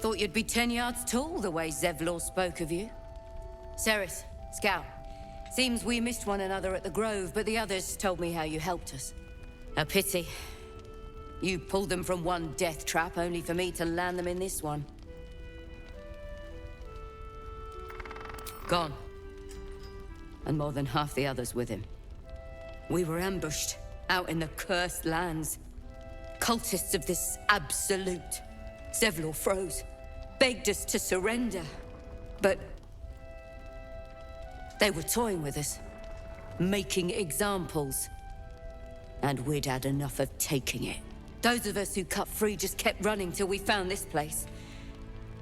Thought you'd be 10 yards tall the way Zevlor spoke of you. Ceres, Scout. Seems we missed one another at the Grove, but the others told me how you helped us. A pity. You pulled them from one death trap, only for me to land them in this one. Gone. And more than half the others with him. We were ambushed, out in the cursed lands. Cultists of this absolute. Zevlor froze, begged us to surrender. But they were toying with us, making examples. And we'd had enough of taking it. Those of us who cut free just kept running till we found this place.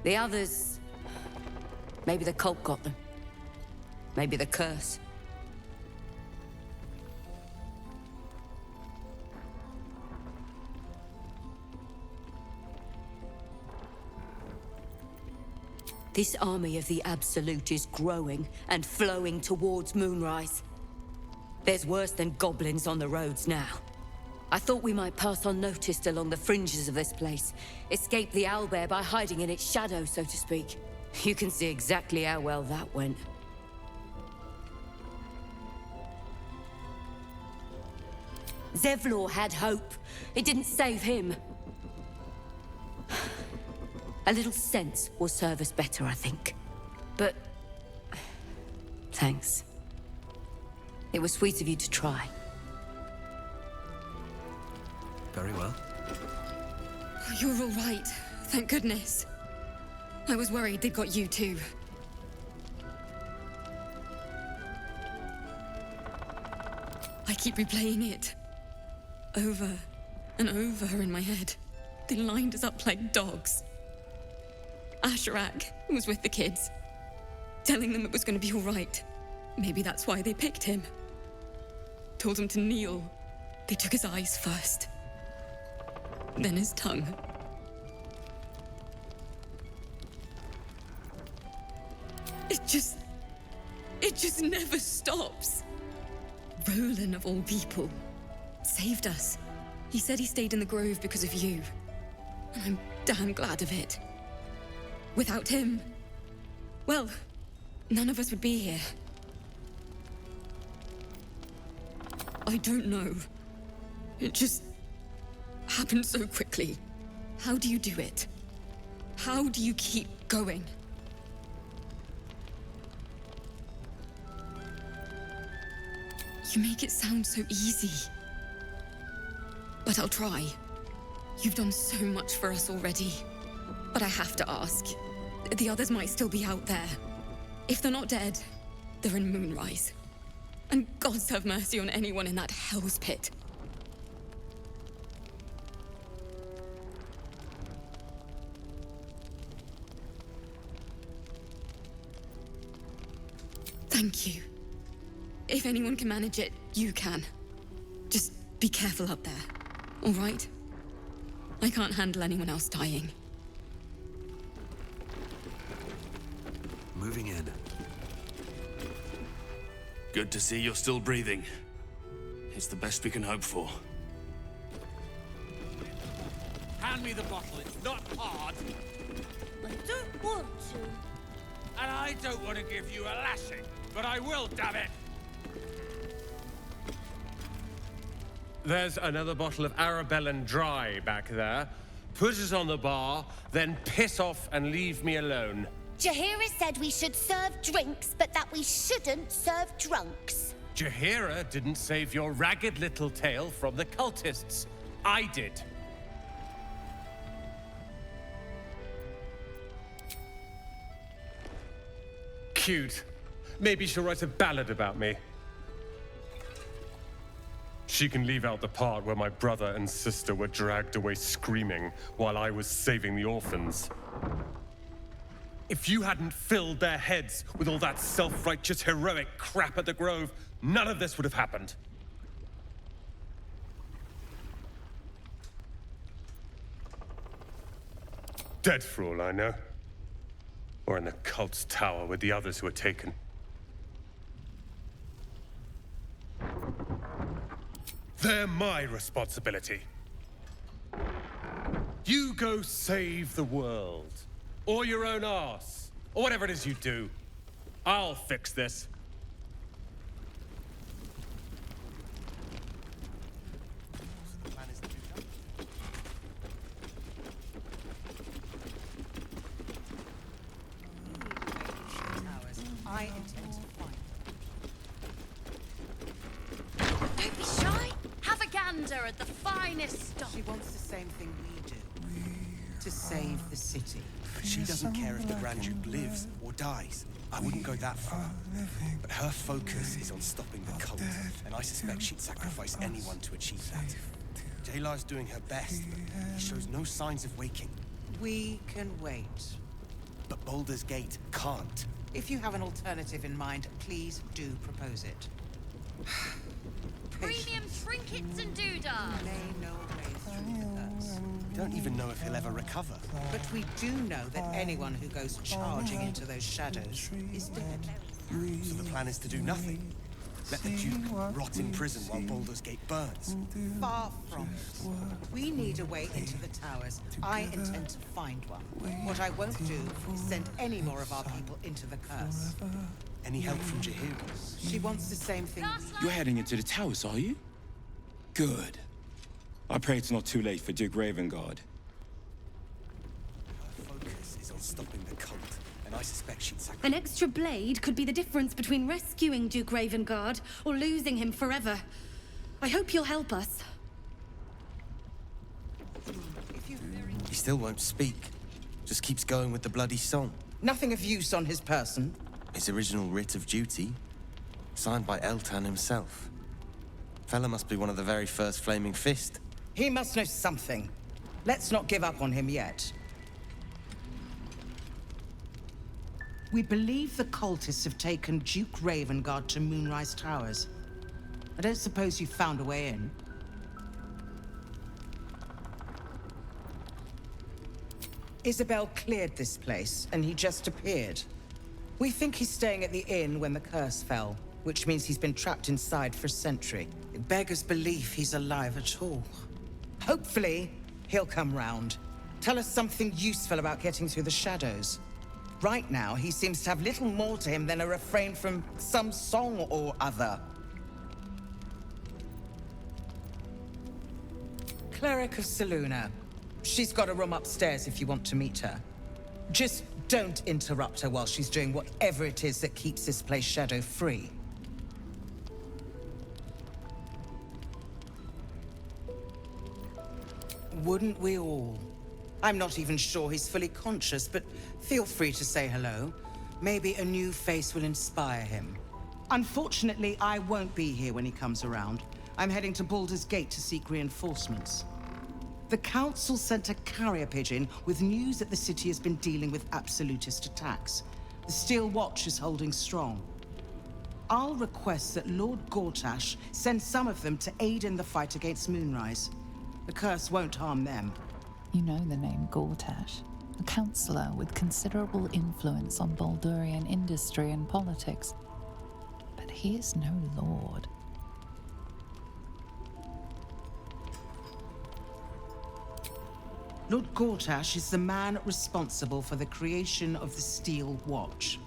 The others... maybe the cult got them. Maybe the curse. This army of the Absolute is growing and flowing towards Moonrise. There's worse than goblins on the roads now. I thought we might pass unnoticed along the fringes of this place, escape the owlbear by hiding in its shadow, so to speak. You can see exactly how well that went. Zevlor had hope. It didn't save him. A little sense will serve us better, I think. But... thanks. It was sweet of you to try. Very well. You're all right. Thank goodness. I was worried they'd got you too. I keep replaying it. Over and over in my head. They lined us up like dogs. Asherak was with the kids, telling them it was going to be all right. Maybe that's why they picked him. Told him to kneel. They took his eyes first. Then his tongue. It just never stops. Roland, of all people, saved us. He said he stayed in the Grove because of you. And I'm damn glad of it. Without him, well, none of us would be here. I don't know. It just happened so quickly. How do you do it? How do you keep going? You make it sound so easy. But I'll try. You've done so much for us already. But I have to ask. The others might still be out there. If they're not dead, they're in Moonrise. And gods have mercy on anyone in that hell's pit. Thank you. If anyone can manage it, you can. Just be careful up there, all right? I can't handle anyone else dying. Moving in. Good to see you're still breathing. It's the best we can hope for. Hand me the bottle, it's not hard. I don't want to. And I don't want to give you a lashing, but I will, damn it! There's another bottle of Arabellan Dry back there. Put it on the bar, then piss off and leave me alone. Jaheira said we should serve drinks, but that we shouldn't serve drunks. Jaheira didn't save your ragged little tail from the cultists. I did. Cute. Maybe she'll write a ballad about me. She can leave out the part where my brother and sister were dragged away screaming while I was saving the orphans. If you hadn't filled their heads with all that self-righteous heroic crap at the Grove, none of this would have happened. Dead for all I know. Or in the cult's tower with the others who were taken. They're my responsibility. You go save the world. Or your own arse. Or whatever it is you do. I'll fix this. I intend to find Don't be shy. Have a gander at the finest stock. She wants the same thing we do. To save the city. But she doesn't care if the Grand Duke lives or dies. I wouldn't go that far. But her focus is on stopping the cult, and I suspect she'd sacrifice anyone to achieve that. Jailar's doing her best, but he shows no signs of waking. We can wait. But Baldur's Gate can't. If you have an alternative in mind, please do propose it. Premium trinkets and doodah. May no way through the curse. We don't even know if he'll ever recover. But we do know that anyone who goes charging into those shadows is dead. So the plan is to do nothing. Let the Duke rot in prison while Baldur's Gate burns. Far from it. We need a way into the towers. I intend to find one. What I won't do is send any more of our people into the curse. Any help from Jahira? She wants the same thing. You're heading into the towers, are you? Good. I pray it's not too late for Duke Ravengard. Her focus is on stopping the cult, and I suspect she'd sacrifice. An extra blade could be the difference between rescuing Duke Ravengard or losing him forever. I hope you'll help us. He still won't speak. Just keeps going with the bloody song. Nothing of use on his person. His original writ of duty, signed by Eltan himself. Fella must be one of the very first Flaming Fist. He must know something. Let's not give up on him yet. We believe the cultists have taken Duke Ravengard to Moonrise Towers. I don't suppose you found a way in. Isabel cleared this place, and he just appeared. We think he's staying at the inn when the curse fell, which means he's been trapped inside for a century. It beggars belief he's alive at all. Hopefully, he'll come round. Tell us something useful about getting through the shadows. Right now, he seems to have little more to him than a refrain from some song or other. Cleric of Selûne. She's got a room upstairs if you want to meet her. Just don't interrupt her while she's doing whatever it is that keeps this place shadow-free. Wouldn't we all? I'm not even sure he's fully conscious, but feel free to say hello. Maybe a new face will inspire him. Unfortunately, I won't be here when he comes around. I'm heading to Baldur's Gate to seek reinforcements. The Council sent a carrier pigeon with news that the city has been dealing with absolutist attacks. The Steel Watch is holding strong. I'll request that Lord Gortash send some of them to aid in the fight against Moonrise. The curse won't harm them. You know the name Gortash, a councillor with considerable influence on Baldurian industry and politics. But he is no lord. Lord Gortash is the man responsible for the creation of the Steel Watch.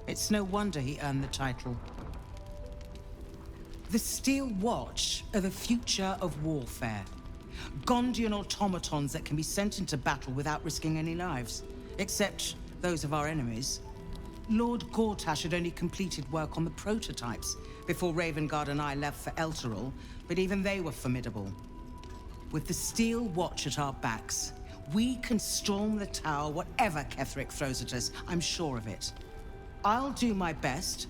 It's no wonder he earned the title. The Steel Watch are the future of warfare. Gondian automatons that can be sent into battle without risking any lives, except those of our enemies. Lord Gortash had only completed work on the prototypes before Ravengard and I left for Elturel, but even they were formidable. With the Steel Watch at our backs, we can storm the tower whatever Ketheric throws at us, I'm sure of it. I'll do my best,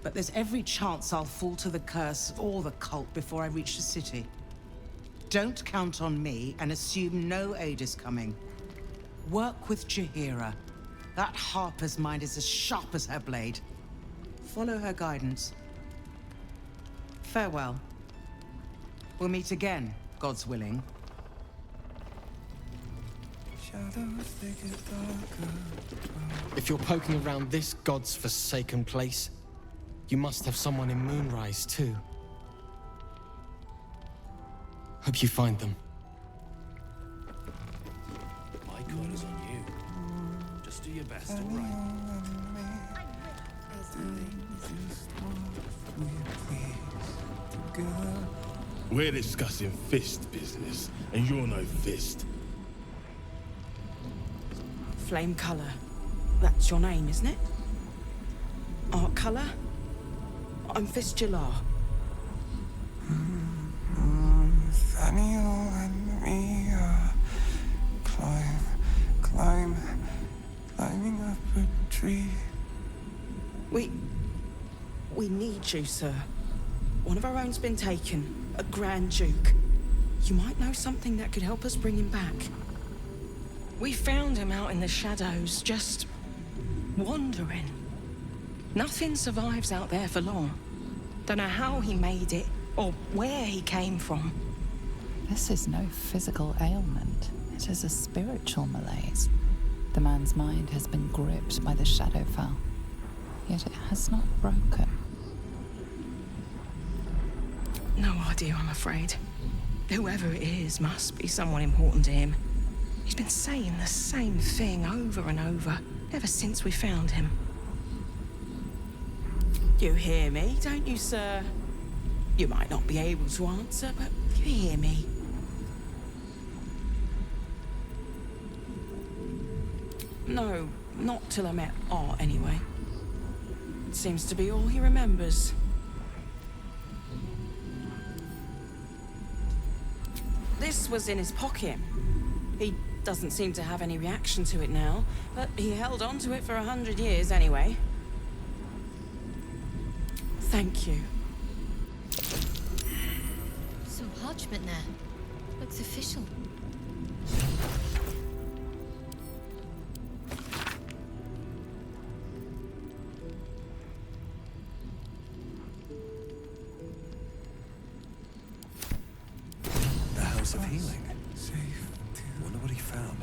but there's every chance I'll fall to the curse or the cult before I reach the city. Don't count on me and assume no aid is coming. Work with Jahira. That Harper's mind is as sharp as her blade. Follow her guidance. Farewell. We'll meet again, God's willing. If you're poking around this God's forsaken place, you must have someone in Moonrise too. Hope you find them. My call is on you. best, all right? We're discussing fist business, and you're no fist. Flame Color. That's your name, isn't it? Art Color? I'm Fistula. Nathaniel and me climbing up a tree. We need you, sir. One of our own's been taken, a Grand Duke. You might know something that could help us bring him back. We found him out in the shadows, just wandering. Nothing survives out there for long. Don't know how he made it, or where he came from. This is no physical ailment. It is a spiritual malaise. The man's mind has been gripped by the Shadowfell, yet it has not broken. No idea, I'm afraid. Whoever it is must be someone important to him. He's been saying the same thing over and over, ever since we found him. You hear me, don't you, sir? You might not be able to answer, but you hear me. No, not till I met Art, anyway. It seems to be all he remembers. This was in his pocket. He doesn't seem to have any reaction to it now, but he held on to it for 100 years anyway. Thank you. Some parchment there. Looks official. The House of Healing. Wonder what he found.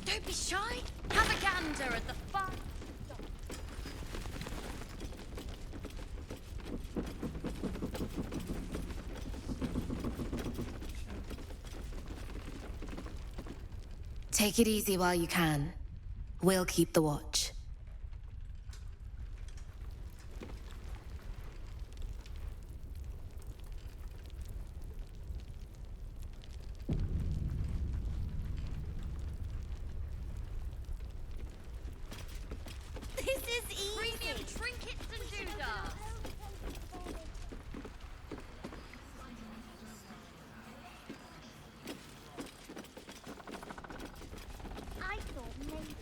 Don't be shy. Have a gander at the fun. Take it easy while you can. We'll keep the watch. This is easy. Premium trinkets and doodads. I thought maybe.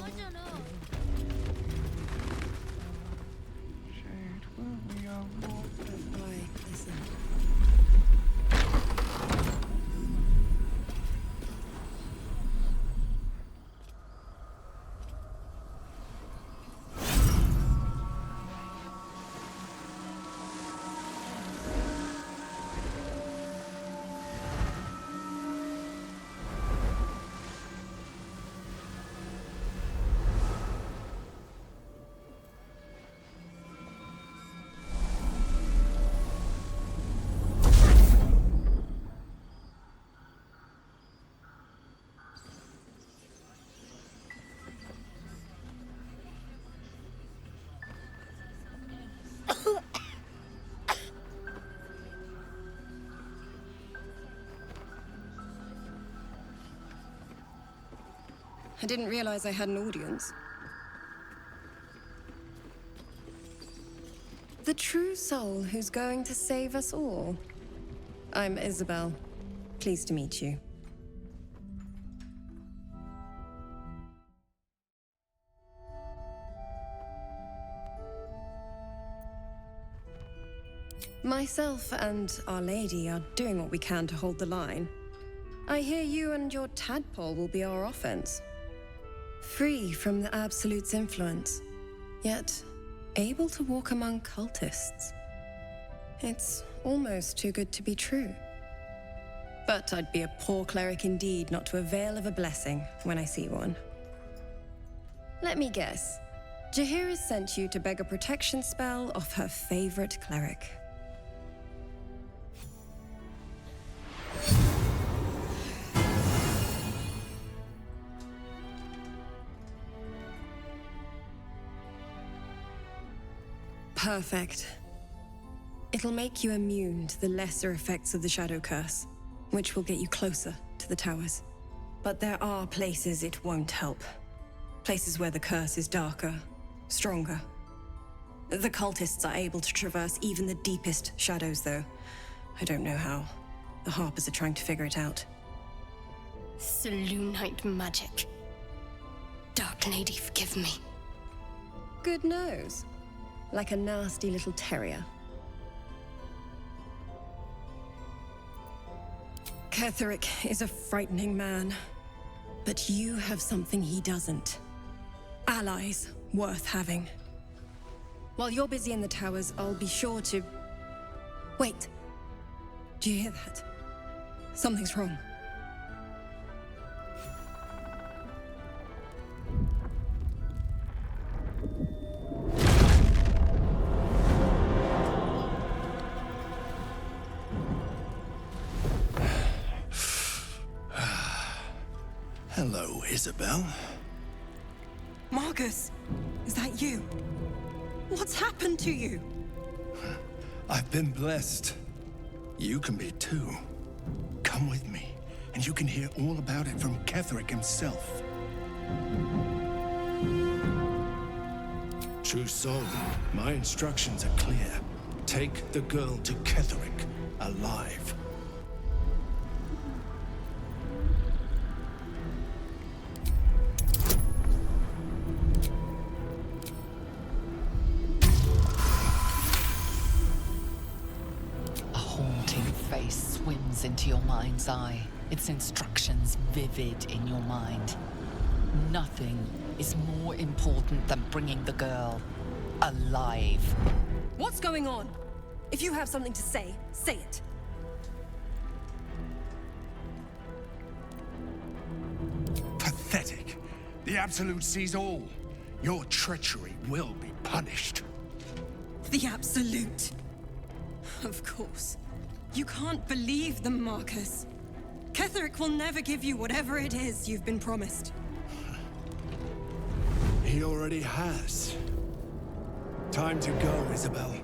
I don't know. Shade, will we all walk that way? Listen. I didn't realize I had an audience. The true soul who's going to save us all. I'm Isabel. Pleased to meet you. Myself and Our Lady are doing what we can to hold the line. I hear you and your tadpole will be our offense. Free from the Absolute's influence, yet able to walk among cultists. It's almost too good to be true. But I'd be a poor cleric indeed not to avail of a blessing when I see one. Let me guess. Jaheira sent you to beg a protection spell off her favorite cleric. Perfect. It'll make you immune to the lesser effects of the Shadow Curse, which will get you closer to the towers. But there are places it won't help. Places where the curse is darker, stronger. The cultists are able to traverse even the deepest shadows, though. I don't know how. The Harpers are trying to figure it out. Selûnite magic. Dark Lady, forgive me. Good nose. Like a nasty little terrier. Ketheric is a frightening man. But you have something he doesn't. Allies worth having. While you're busy in the towers, I'll be sure to... Wait. Do you hear that? Something's wrong. Hello, Isabel. Marcus, is that you? What's happened to you? I've been blessed. You can be too. Come with me, and you can hear all about it from Ketheric himself. True soul, my instructions are clear. Take the girl to Ketheric, alive. Swims into your mind's eye, its instructions vivid in your mind. Nothing is more important than bringing the girl alive. What's going on? If you have something to say, say it. Pathetic. The Absolute sees all. Your treachery will be punished. The Absolute. Of course. You can't believe them, Marcus. Ketheric will never give you whatever it is you've been promised. He already has. Time to go, Isabel.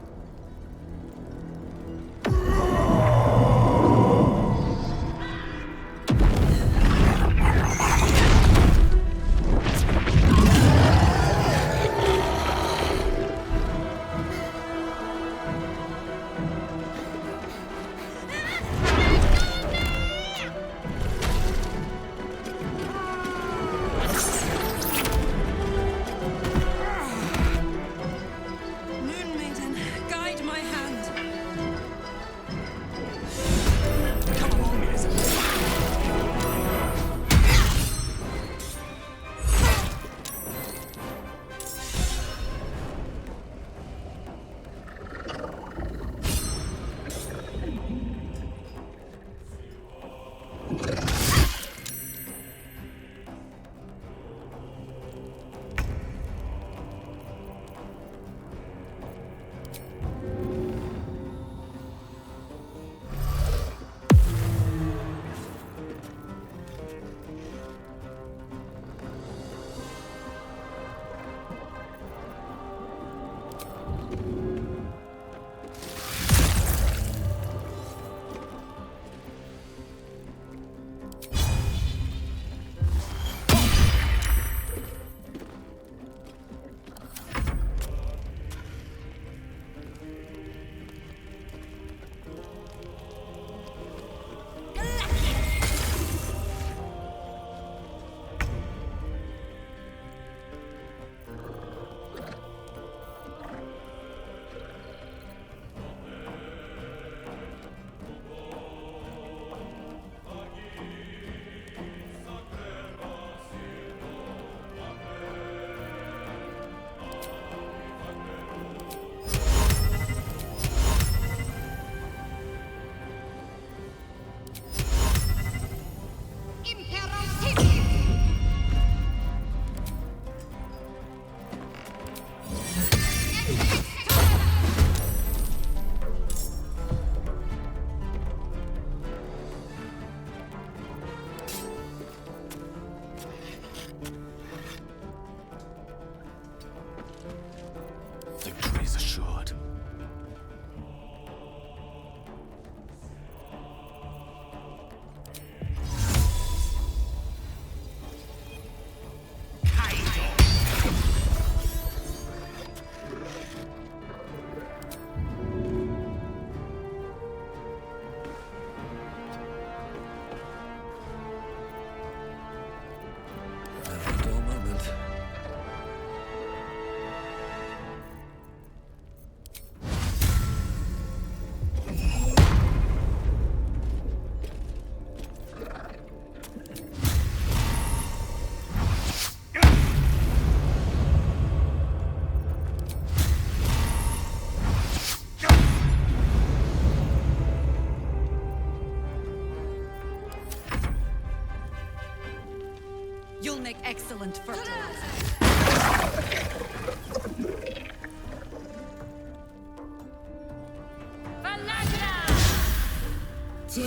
All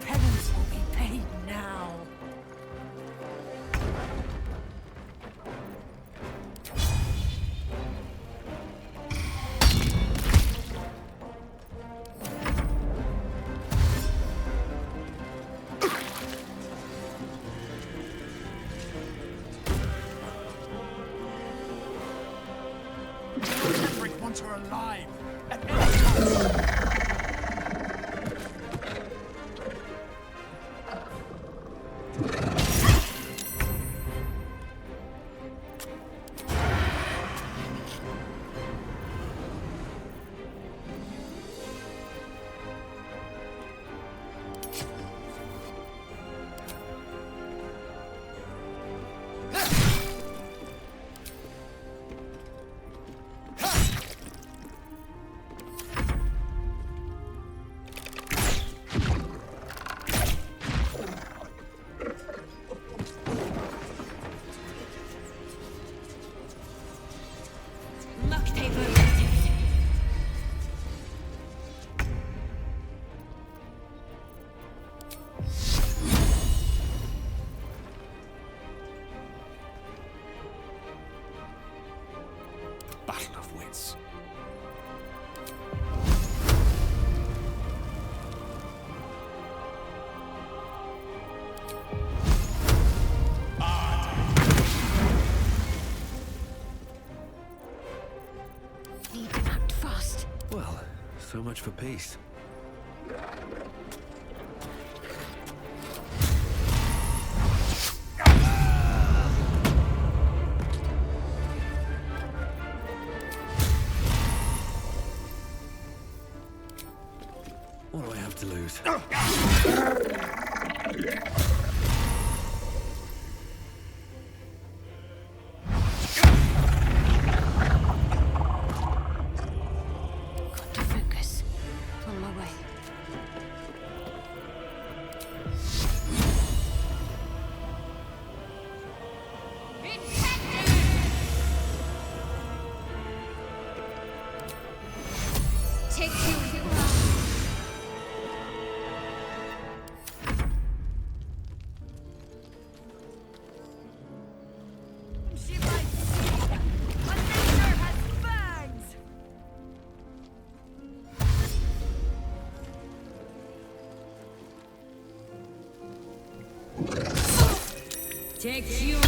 penance will be paid now. Cedric wants her alive. At any cost. Battle of wits. Need to act fast. Well, so much for peace. What do I have to lose? Got to focus. On my way. Take you. She might see. A nature has fangs. Take you.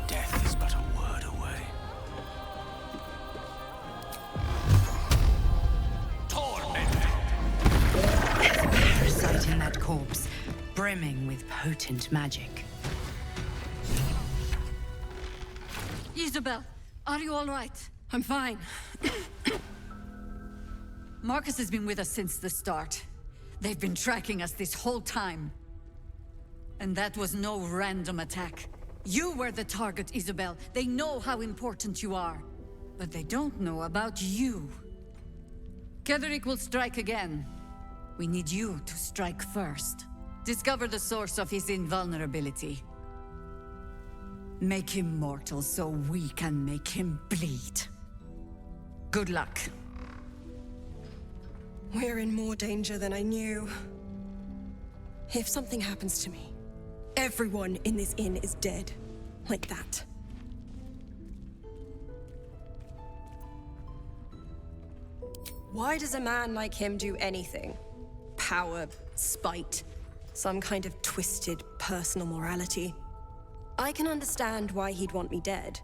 Death is but a word away. There's a parasite in that corpse, brimming with potent magic. Isabel, are you all right? I'm fine. Marcus has been with us since the start. They've been tracking us this whole time. And that was no random attack. You were the target, Isabel. They know how important you are. But they don't know about you. Ketheric will strike again. We need you to strike first. Discover the source of his invulnerability. Make him mortal so we can make him bleed. Good luck. We're in more danger than I knew. If something happens to me, everyone in this inn is dead. Like that. Why does a man like him do anything? Power, spite, some kind of twisted personal morality. I can understand why he'd want me dead.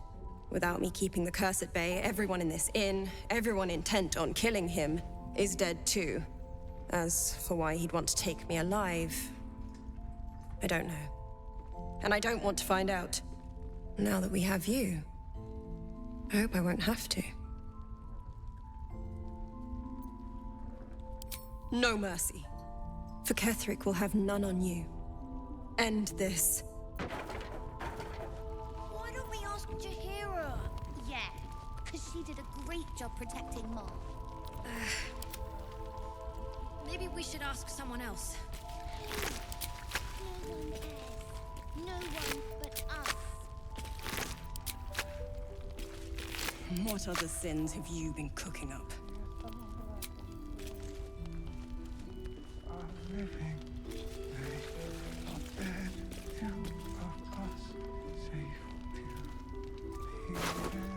Without me keeping the curse at bay, everyone in this inn, everyone intent on killing him, is dead too. As for why he'd want to take me alive, I don't know. And I don't want to find out. Now that we have you, I hope I won't have to. No mercy. For Ketheric will have none on you. End this. Why don't we ask Jaheira? Yeah, because she did a great job protecting Mom. Maybe we should ask someone else. No one cares. No one but us. What other sins have you been cooking up? Living, they are dead to of us, safe to heathen.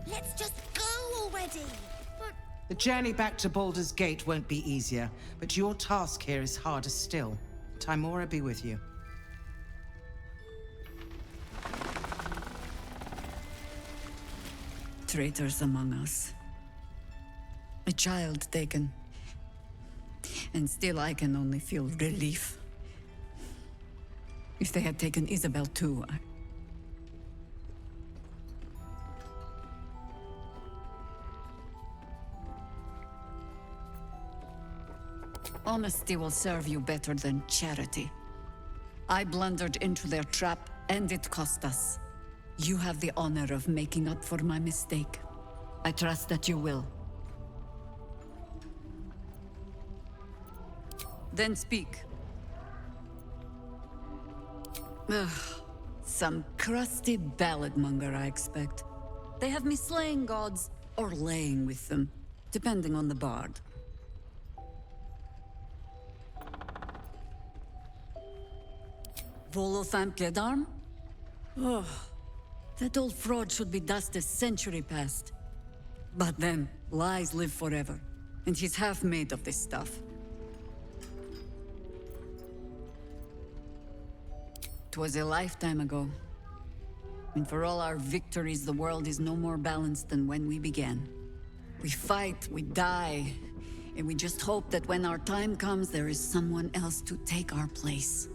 Let's just go already. The journey back to Baldur's Gate won't be easier, but your task here is harder still. Timora be with you. Traitors among us. A child taken. And still I can only feel relief. If they had taken Isabel too, Honesty will serve you better than charity. I blundered into their trap, and it cost us. You have the honor of making up for my mistake. I trust that you will. Then speak. Ugh, some crusty ballad monger, I expect. They have me slaying gods, or laying with them, depending on the bard. Volothampliadarm? Oh, that old fraud should be dust a century past. But then, lies live forever, and he's half made of this stuff. 'Twas a lifetime ago. And for all our victories, the world is no more balanced than when we began. We fight, we die, and we just hope that when our time comes, there is someone else to take our place.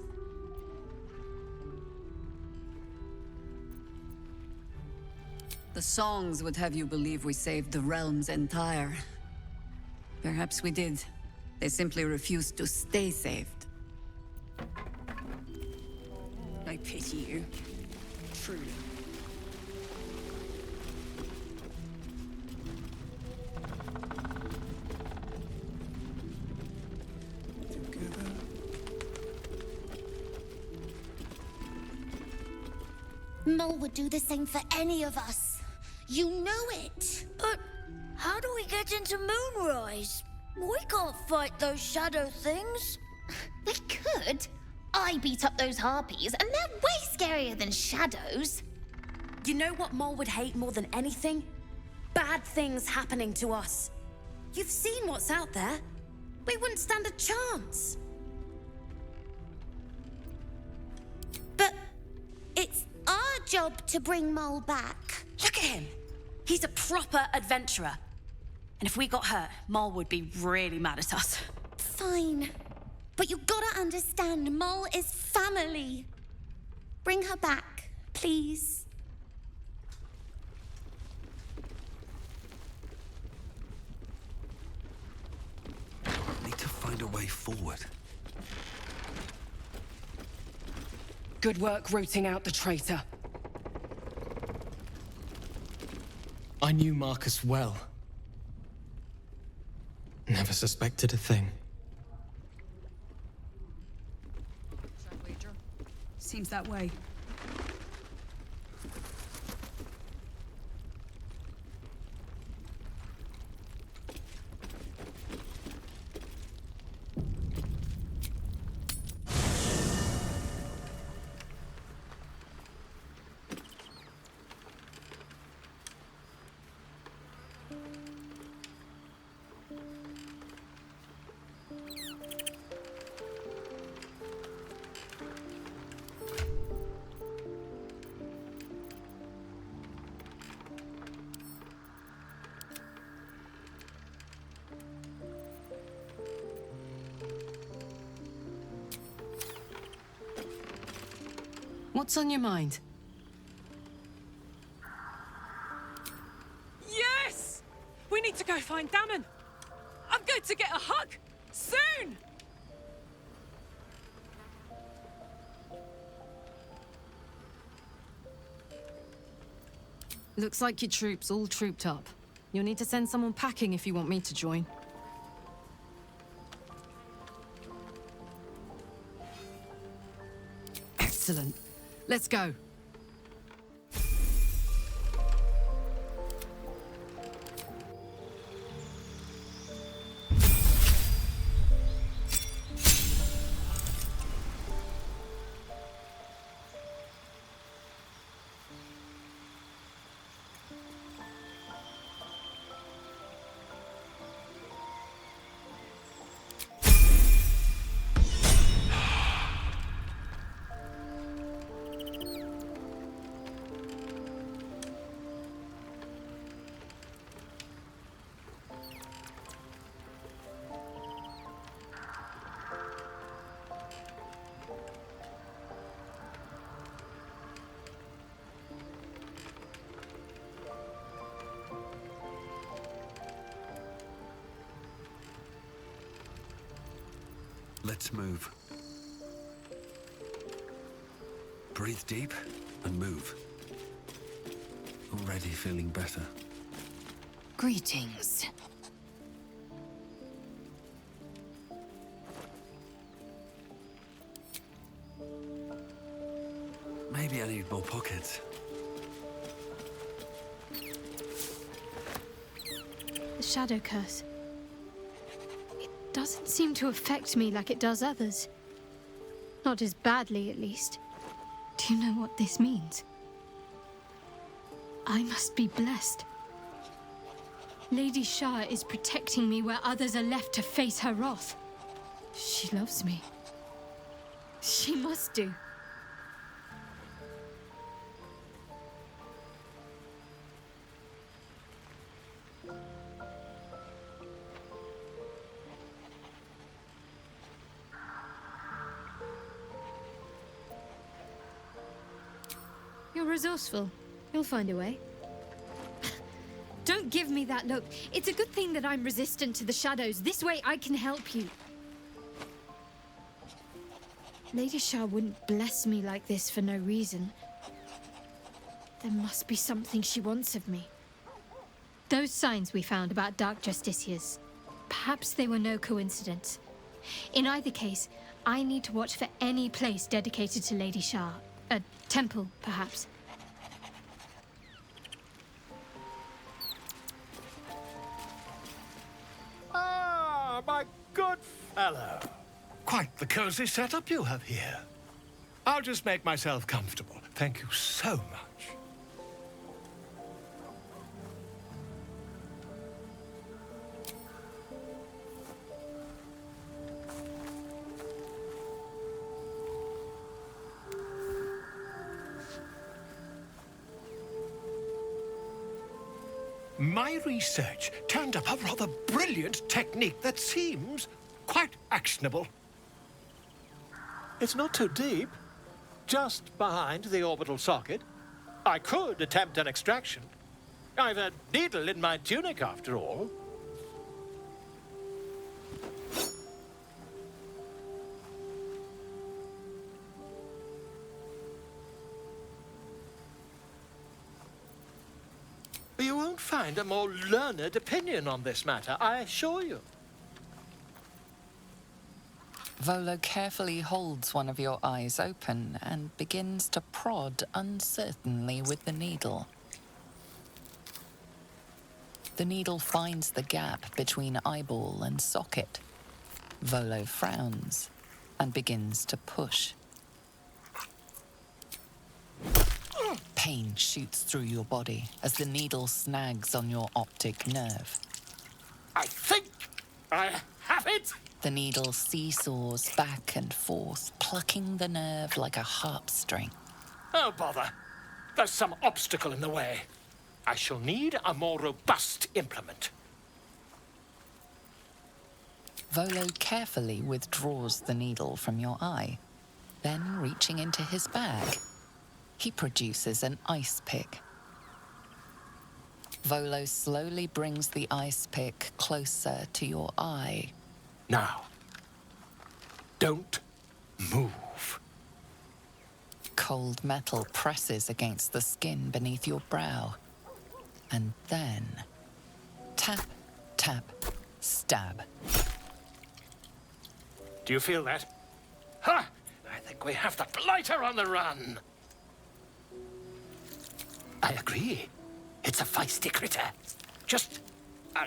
The songs would have you believe we saved the realm's entire. Perhaps we did. They simply refused to stay saved. I pity you. Truly. Mole would do the same for any of us. You know it. But how do we get into Moonrise? We can't fight those shadow things. We could. I beat up those harpies, and they're way scarier than shadows. You know what Mole would hate more than anything? Bad things happening to us. You've seen what's out there. We wouldn't stand a chance. But it's our job to bring Mole back. Look at him. He's a proper adventurer. And if we got hurt, Mole would be really mad at us. Fine. But you gotta understand, Mole is family. Bring her back, please. Need to find a way forward. Good work rooting out the traitor. I knew Marcus well. Never suspected a thing. Seems that way. What's on your mind? Yes! We need to go find Damon. I'm going to get a hug. Soon! Looks like your troops all trooped up. You'll need to send someone packing if you want me to join. Excellent. Let's go. Let's move. Breathe deep and move. Already feeling better. Greetings. Maybe I need more pockets. The shadow curse. It doesn't seem to affect me like it does others. Not as badly, at least. Do you know what this means? I must be blessed. Lady Shah is protecting me where others are left to face her wrath. She loves me. She must do. You're resourceful. You'll find a way. Don't give me that look. It's a good thing that I'm resistant to the shadows. This way I can help you. Lady Shah wouldn't bless me like this for no reason. There must be something she wants of me. Those signs we found about Dark Justiciars, perhaps they were no coincidence. In either case, I need to watch for any place dedicated to Lady Shah. A temple, perhaps. Ah, my good fellow. Quite the cozy setup you have here. I'll just make myself comfortable. Thank you so much. My research turned up a rather brilliant technique that seems quite actionable. It's not too deep. Just behind the orbital socket. I could attempt an extraction. I've a needle in my tunic, after all. You won't find a more learned opinion on this matter, I assure you. Volo carefully holds one of your eyes open and begins to prod uncertainly with the needle. The needle finds the gap between eyeball and socket. Volo frowns and begins to push. Pain shoots through your body as the needle snags on your optic nerve. I think I have it! The needle seesaws back and forth, plucking the nerve like a harp string. Oh, bother. There's some obstacle in the way. I shall need a more robust implement. Volo carefully withdraws the needle from your eye. Then, reaching into his bag, he produces an ice pick. Volo slowly brings the ice pick closer to your eye. Now, don't move. Cold metal presses against the skin beneath your brow. And then, tap, tap, stab. Do you feel that? Ha! I think we have the blighter on the run. I agree. It's a feisty critter. Just a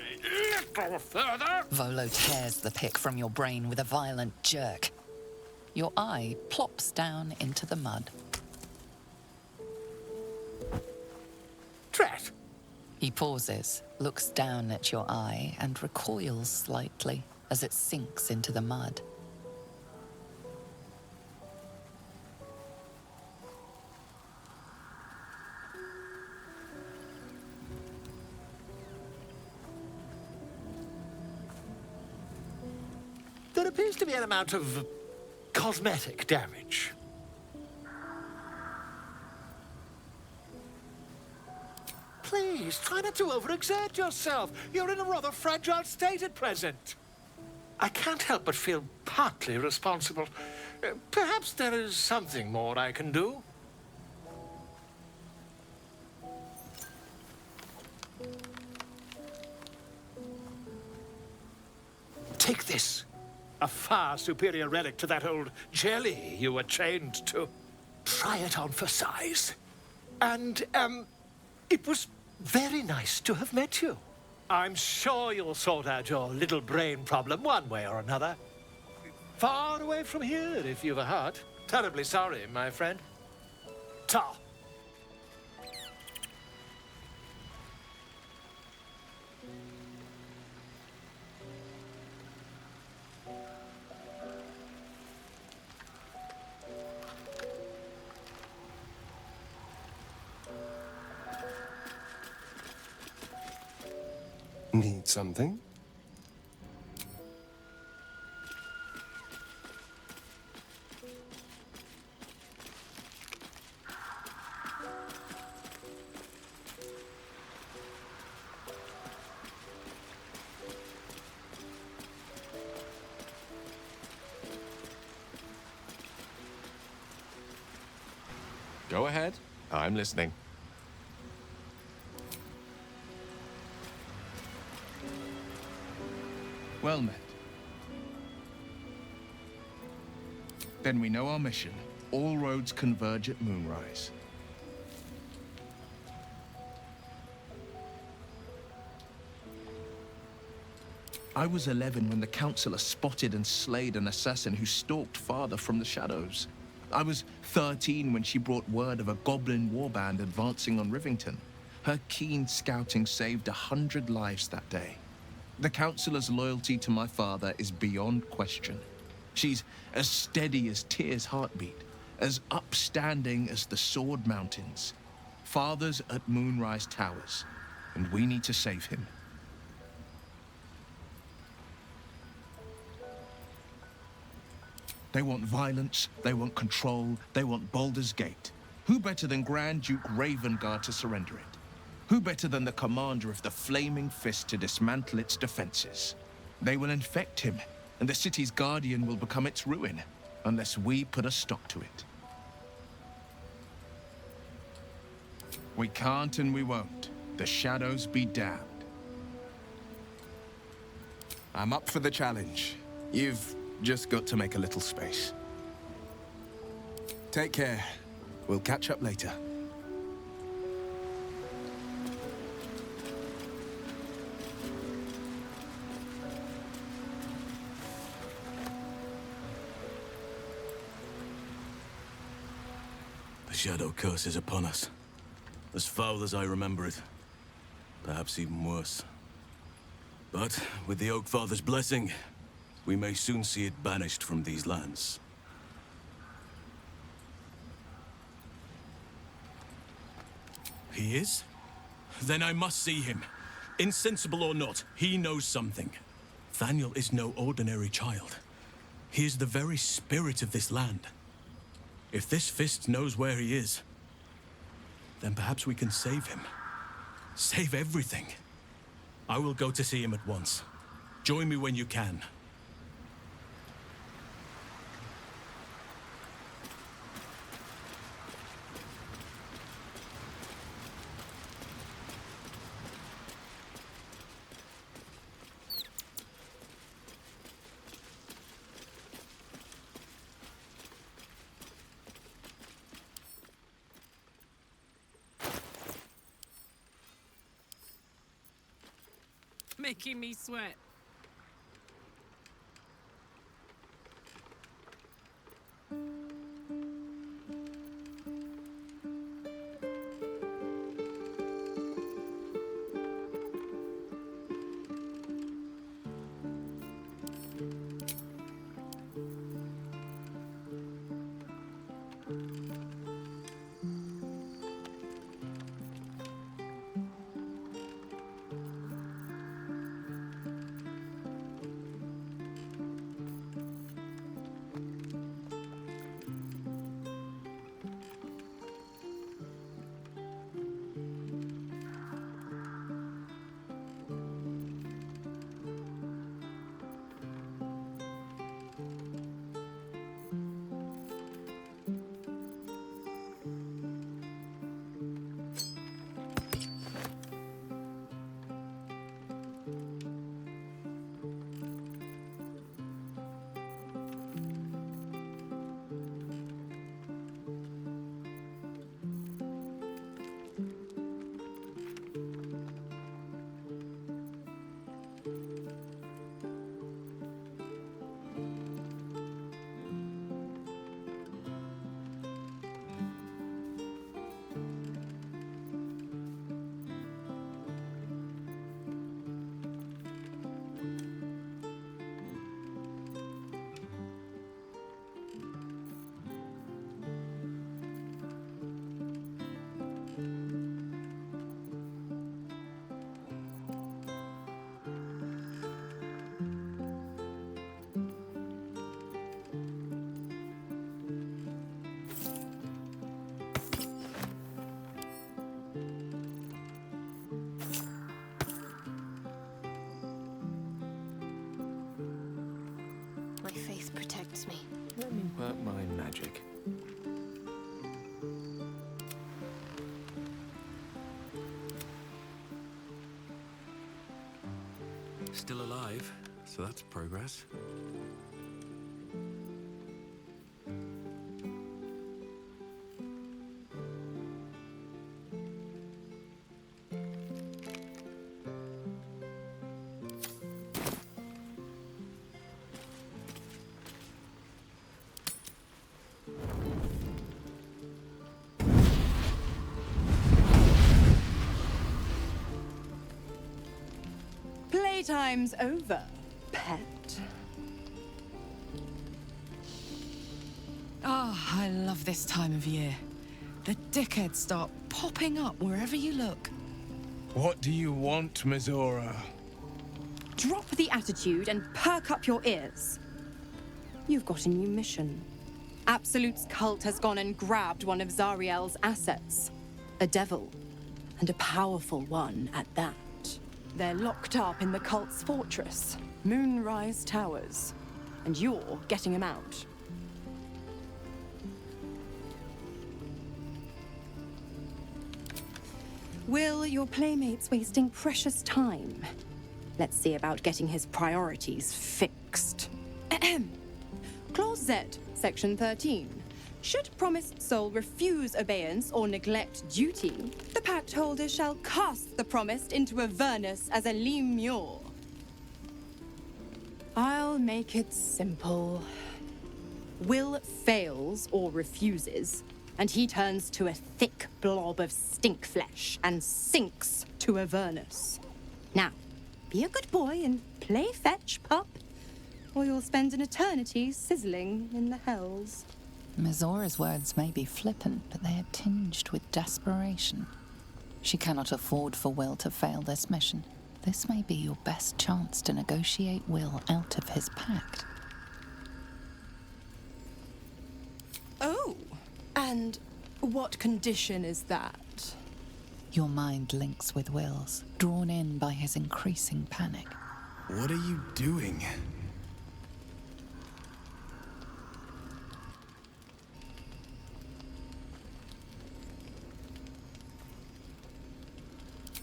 little further. Volo tears the pick from your brain with a violent jerk. Your eye plops down into the mud. Drat! He pauses, looks down at your eye, and recoils slightly as it sinks into the mud. There appears to be an amount of cosmetic damage. Please, try not to overexert yourself. You're in a rather fragile state at present. I can't help but feel partly responsible. Perhaps there is something more I can do. Take this. A far superior relic to that old jelly you were chained to. Try it on for size. And, it was very nice to have met you. I'm sure you'll sort out your little brain problem one way or another. Far away from here, if you've a heart. Terribly sorry, my friend. Ta. Need something? Go ahead. I'm listening. Well met. Then we know our mission. All roads converge at moonrise. I was 11 when the Councillor spotted and slayed an assassin who stalked Father from the shadows. I was 13 when she brought word of a goblin warband advancing on Rivington. Her keen scouting saved 100 lives that day. The Councillor's loyalty to my father is beyond question. She's as steady as Tyr's heartbeat, as upstanding as the Sword Mountains. Father's at Moonrise Towers, and we need to save him. They want violence, they want control, they want Baldur's Gate. Who better than Grand Duke Ravengard to surrender it? Who better than the commander of the Flaming Fist to dismantle its defenses? They will infect him, and the city's guardian will become its ruin, unless we put a stop to it. We can't and we won't. The shadows be damned. I'm up for the challenge. You've just got to make a little space. Take care. We'll catch up later. The Shadow Curse is upon us. As foul as I remember it. Perhaps even worse. But with the Oak Father's blessing, we may soon see it banished from these lands. He is? Then I must see him. Insensible or not, he knows something. Thaniel is no ordinary child. He is the very spirit of this land. If this fist knows where he is, then perhaps we can save him. Save everything. I will go to see him at once. Join me when you can. Making me sweat. Protects me. Let me work my magic. Still alive, so that's progress. Playtime's over, pet. Ah, I love this time of year. The dickheads start popping up wherever you look. What do you want, Mizora? Drop the attitude and perk up your ears. you've got a new mission. Absolute's cult has gone and grabbed one of Zariel's assets. A devil, and a powerful one at that. They're locked up in the cult's fortress, Moonrise Towers, and you're getting him out. Will, your playmate's wasting precious time. Let's see about getting his priorities fixed. Clause Z, Section 13. Should promised soul refuse obeyance or neglect duty, the pact holder shall cast the promised into Avernus as a lemure. I'll make it simple. Will fails or refuses, and he turns to a thick blob of stink flesh and sinks to Avernus. Now, be a good boy and play fetch, pup, or you'll spend an eternity sizzling in the hells. Mizora's words may be flippant, but they are tinged with desperation. She cannot afford for Will to fail this mission. This may be your best chance to negotiate Will out of his pact. Oh, and what condition is that? Your mind links with Will's, drawn in by his increasing panic. What are you doing?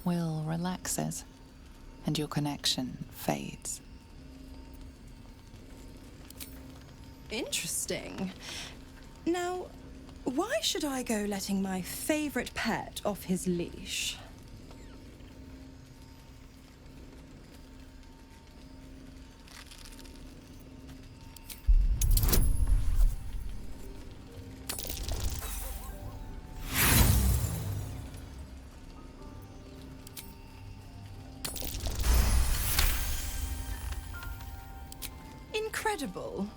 Will relaxes, and your connection fades. Interesting. Now, why should I go letting my favorite pet off his leash? Incredible.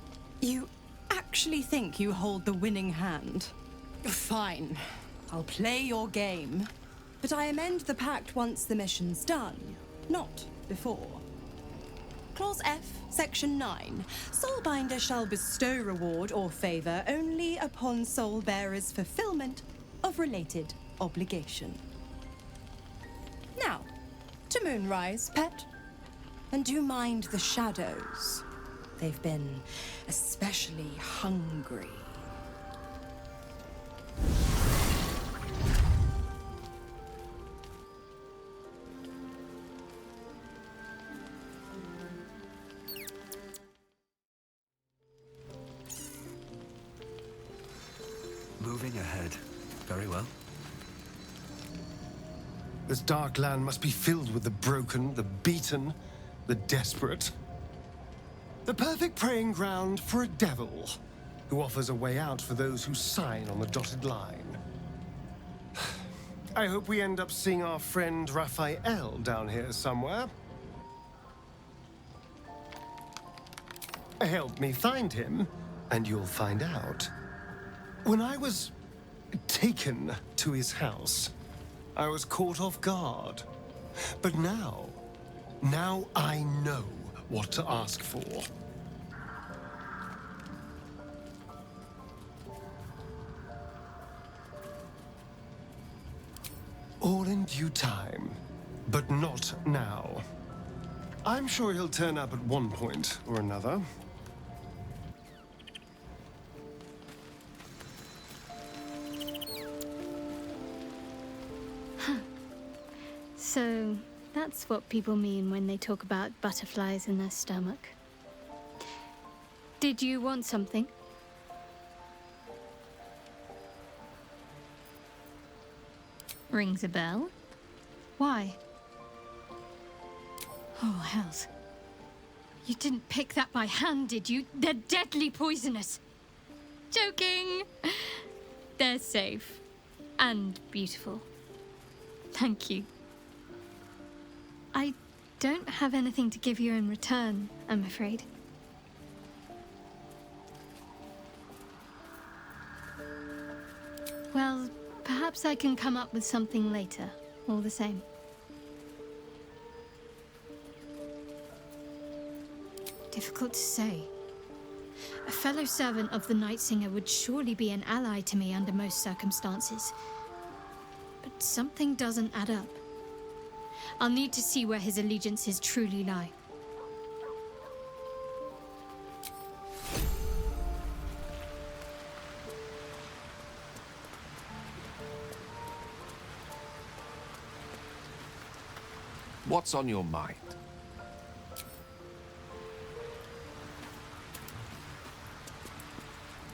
You actually think you hold the winning hand? Fine. I'll play your game. But I amend the pact once the mission's done, not before. Clause F, Section 9. Soulbinder shall bestow reward or favor only upon soul-bearer's fulfillment of related obligation. Now, to Moonrise, pet. And do mind the shadows. They've been especially hungry. Moving ahead. Very well. This dark land must be filled with the broken, the beaten, the desperate. The perfect preying ground for a devil who offers a way out for those who sign on the dotted line. I hope we end up seeing our friend Raphael down here somewhere. Help me find him, and you'll find out. When I was taken to his house, I was caught off guard. But now I know what to ask for. All in due time, but not now. I'm sure he'll turn up at one point or another. So, that's what people mean when they talk about butterflies in their stomach. Did you want something? Rings a bell. Why? Oh, hells. You didn't pick that by hand, did you? They're deadly poisonous. Joking. They're safe. And beautiful. Thank you. I don't have anything to give you in return, I'm afraid. Well, perhaps I can come up with something later, all the same. Difficult to say. A fellow servant of the Night Singer would surely be an ally to me under most circumstances. But something doesn't add up. I'll need to see where his allegiances truly lie. What's on your mind?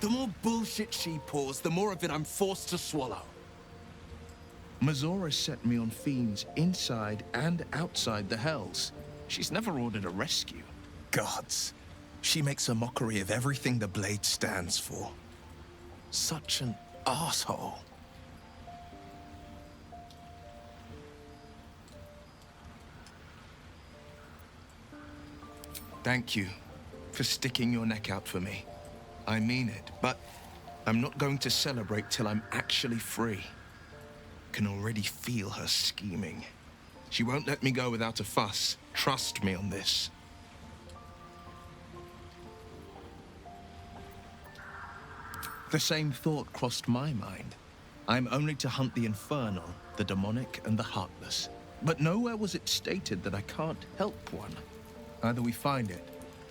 The more bullshit she pours, the more of it I'm forced to swallow. Mazora set me on fiends inside and outside the Hells. She's never ordered a rescue. Gods. She makes a mockery of everything the Blade stands for. Such an asshole. Thank you for sticking your neck out for me. I mean it, but I'm not going to celebrate till I'm actually free. Can already feel her scheming. She won't let me go without a fuss. Trust me on this. The same thought crossed my mind. I'm only to hunt the infernal, the demonic, and the heartless. But nowhere was it stated that I can't help one. Either we find it,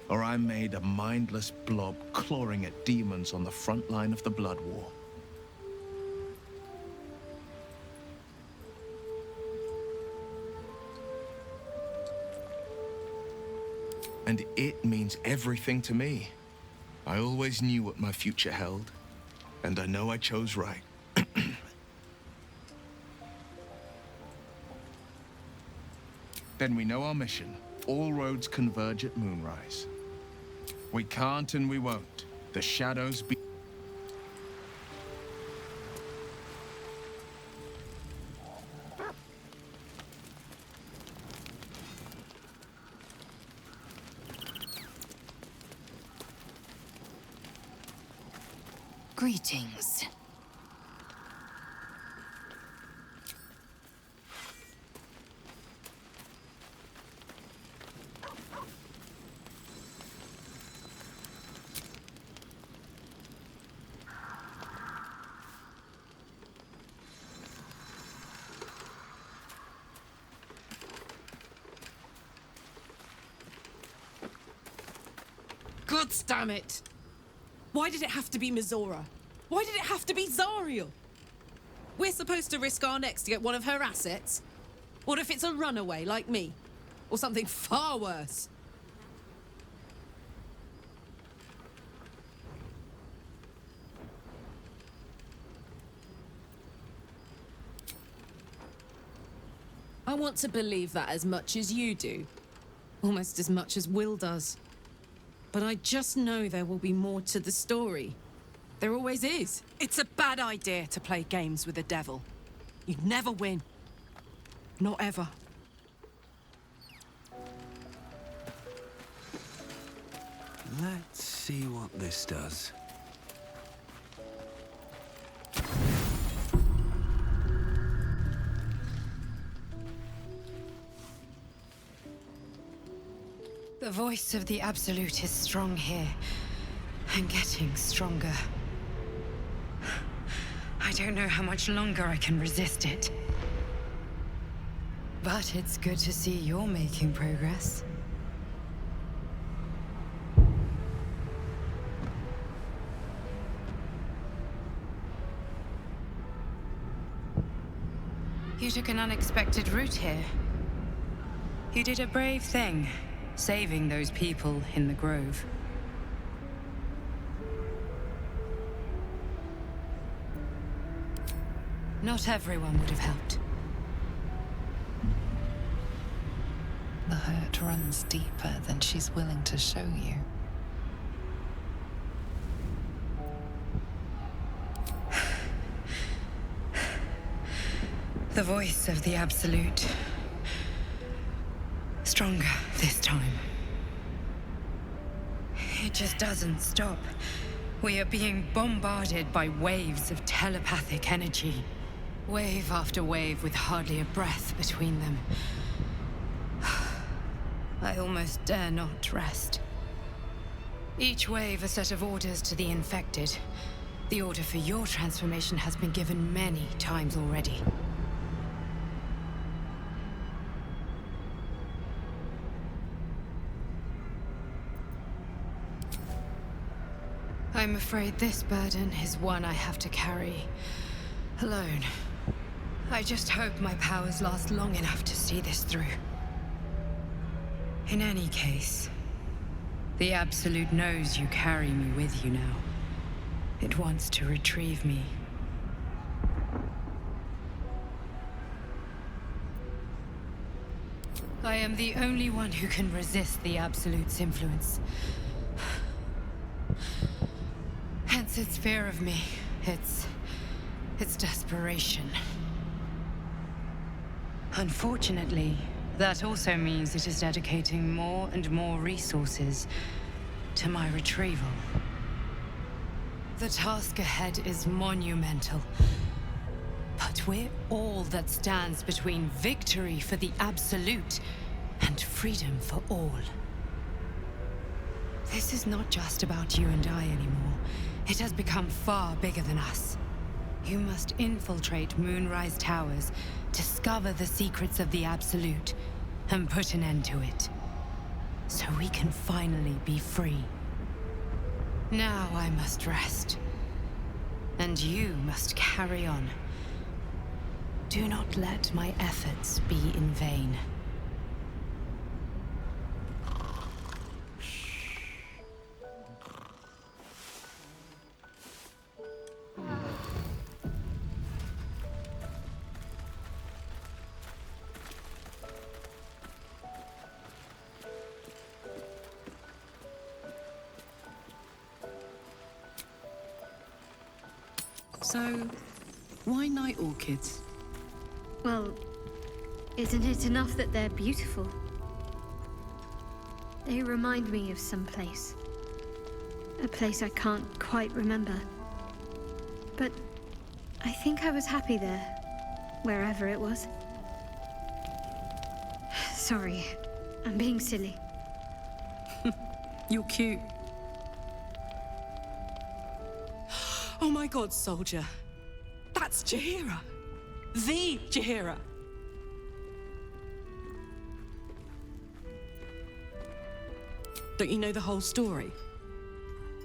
or I'm made a mindless blob clawing at demons on the front line of the Blood War. And it means everything to me. I always knew what my future held, and I know I chose right. Then we know our mission. All roads converge at moonrise. We can't and we won't. The shadows be... Greetings. God damn it! Why did it have to be Mazora? Why did it have to be Zariel? We're supposed to risk our necks to get one of her assets? What if it's a runaway like me? Or something far worse? I want to believe that as much as you do. Almost as much as Will does. But I just know there will be more to the story. There always is. It's a bad idea to play games with the devil. You'd never win. Not ever. Let's see what this does. The voice of the Absolute is strong here, and getting stronger. I don't know how much longer I can resist it. But it's good to see you're making progress. You took an unexpected route here. You did a brave thing, saving those people in the grove. Not everyone would have helped. The hurt runs deeper than she's willing to show you. The voice of the Absolute. Stronger this time. It just doesn't stop. We are being bombarded by waves of telepathic energy. Wave after wave with hardly a breath between them. I almost dare not rest. Each wave a set of orders to the infected. The order for your transformation has been given many times already. I'm afraid this burden is one I have to carry alone. I just hope my powers last long enough to see this through. In any case, the Absolute knows you carry me with you now. It wants to retrieve me. I am the only one who can resist the Absolute's influence. Hence its fear of me, its desperation. Unfortunately, that also means it is dedicating more and more resources to my retrieval. The task ahead is monumental, but we're all that stands between victory for the Absolute and freedom for all. This is not just about you and I anymore. It has become far bigger than us. You must infiltrate Moonrise Towers, discover the secrets of the Absolute, and put an end to it. So we can finally be free. Now I must rest. And you must carry on. Do not let my efforts be in vain. So, why night orchids? Well, isn't it enough that they're beautiful? They remind me of some place. A place I can't quite remember. But I think I was happy there, wherever it was. Sorry, I'm being silly. You're cute. Oh my god, soldier. That's Jaheira. The Jaheira. Don't you know the whole story?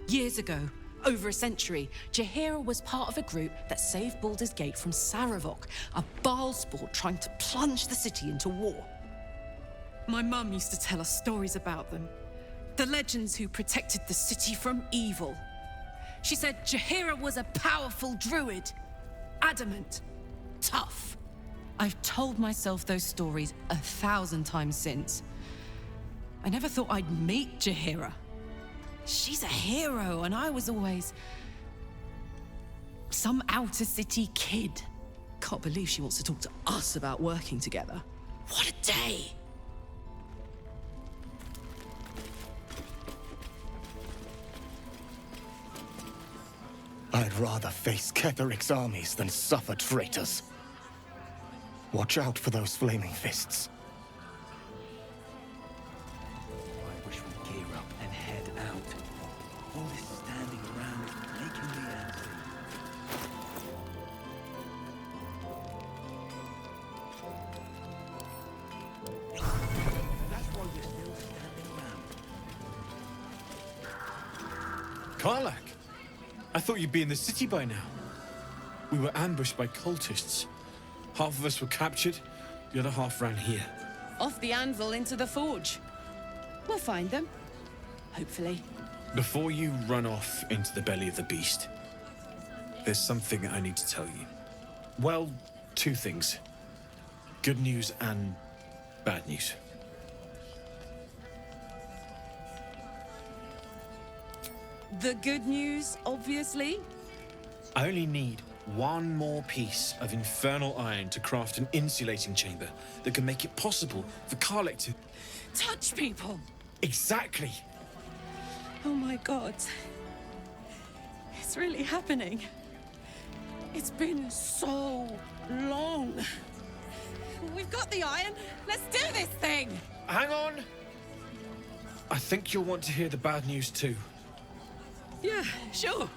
Years ago, over a century, Jaheira was part of a group that saved Baldur's Gate from Saravok, a Baalsport trying to plunge the city into war. My mum used to tell us stories about them. The legends who protected the city from evil. She said Jaheira was a powerful druid. Adamant. Tough. I've told myself those stories 1,000 times since. I never thought I'd meet Jaheira. She's a hero, and I was always some outer city kid. Can't believe she wants to talk to us about working together. What a day! I'd rather face Ketheric's armies than suffer traitors. Watch out for those flaming fists. I wish we'd gear up and head out. All this standing around is making me antsy. That's why we're still standing around. Karlach! I thought you'd be in the city by now. We were ambushed by cultists. Half of us were captured, the other half ran here. Off the anvil into the forge. We'll find them. Hopefully. Before you run off into the belly of the beast, there's something I need to tell you. Well, two things. Good news and bad news. The good news, obviously. I only need one more piece of infernal iron to craft an insulating chamber that can make it possible for Karlach to... Touch people! Exactly! Oh my god. It's really happening. It's been so long. We've got the iron. Let's do this thing! Hang on! I think you'll want to hear the bad news too. Yeah, sure.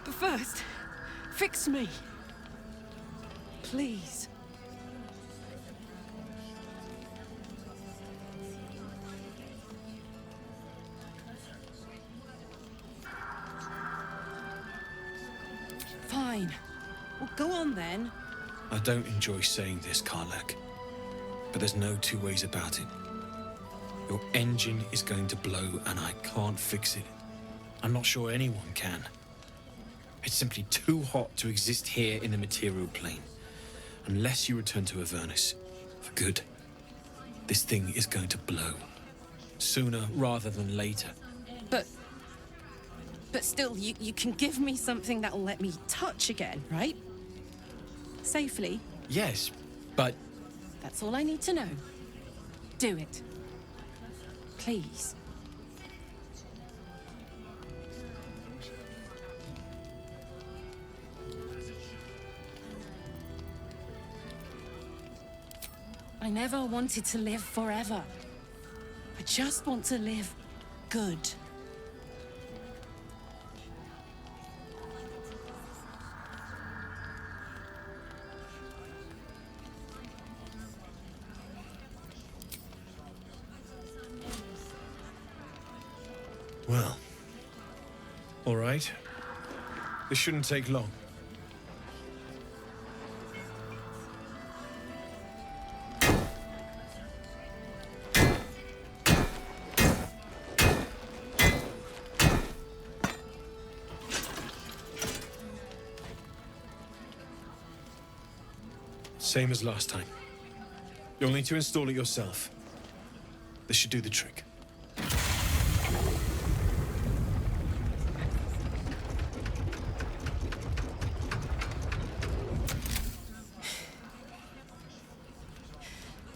But first, fix me. Please. Fine. Well, go on then. I don't enjoy saying this, Karlak, but there's no two ways about it. Your engine is going to blow and I can't fix it. I'm not sure anyone can. It's simply too hot to exist here in the material plane. Unless you return to Avernus for good, this thing is going to blow. Sooner rather than later. But still, you can give me something that'll let me touch again, right? Safely. Yes, but... That's all I need to know. Do it. Please. I never wanted to live forever. I just want to live good. Well, all right. This shouldn't take long. Same as last time. You'll need to install it yourself. This should do the trick.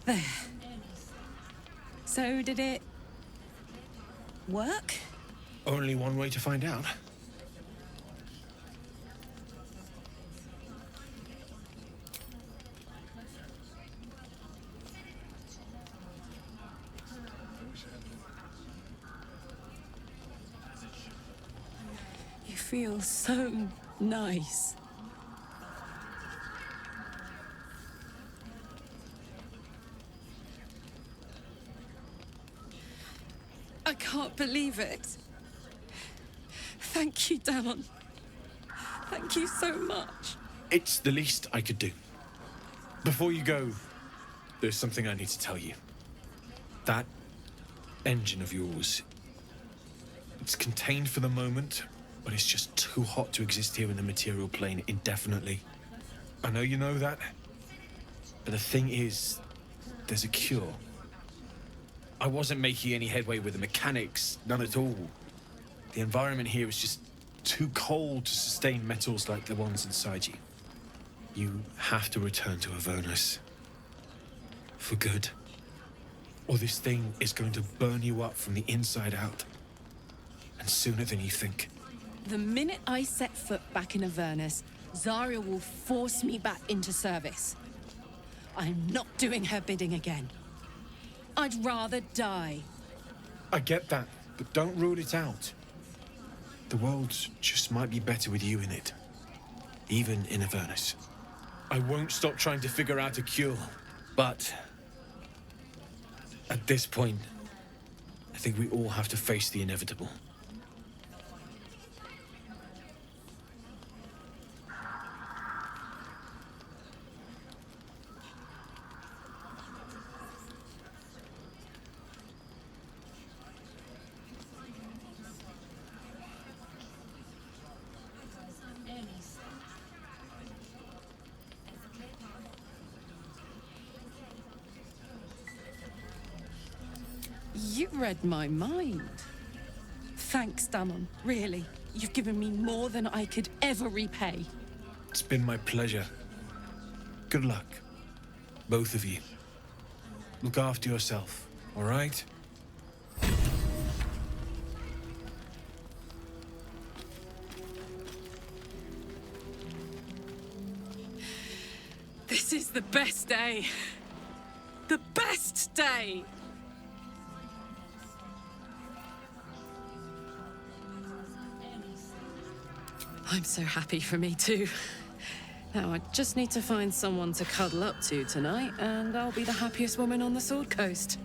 There. So did it work? Only one way to find out. You feel so nice. I can't believe it. Thank you, Damon. Thank you so much. It's the least I could do. Before you go, there's something I need to tell you. That engine of yours, it's contained for the moment, but it's just too hot to exist here in the material plane indefinitely. I know you know that, but the thing is, there's a cure. I wasn't making any headway with the mechanics, none at all. The environment here is just too cold to sustain metals like the ones inside you. You have to return to Avernus. For good. Or this thing is going to burn you up from the inside out. And sooner than you think. The minute I set foot back in Avernus, Zarya will force me back into service. I'm not doing her bidding again. I'd rather die. I get that, but don't rule it out. The world just might be better with you in it. Even in Avernus. I won't stop trying to figure out a cure, but... at this point, I think we all have to face the inevitable. You read my mind. Thanks, Damon. Really. You've given me more than I could ever repay. It's been my pleasure. Good luck. Both of you. Look after yourself, all right? This is the best day. The best day! I'm so happy for me too. Now I just need to find someone to cuddle up to tonight, and I'll be the happiest woman on the Sword Coast.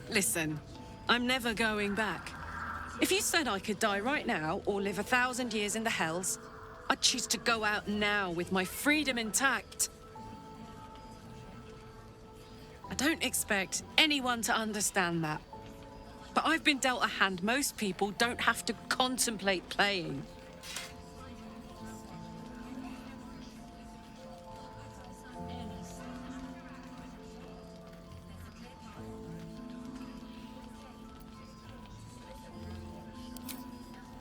Listen, I'm never going back. If you said I could die right now or live 1,000 years in the Hells, I'd choose to go out now with my freedom intact. I don't expect anyone to understand that. But I've been dealt a hand most people don't have to contemplate playing.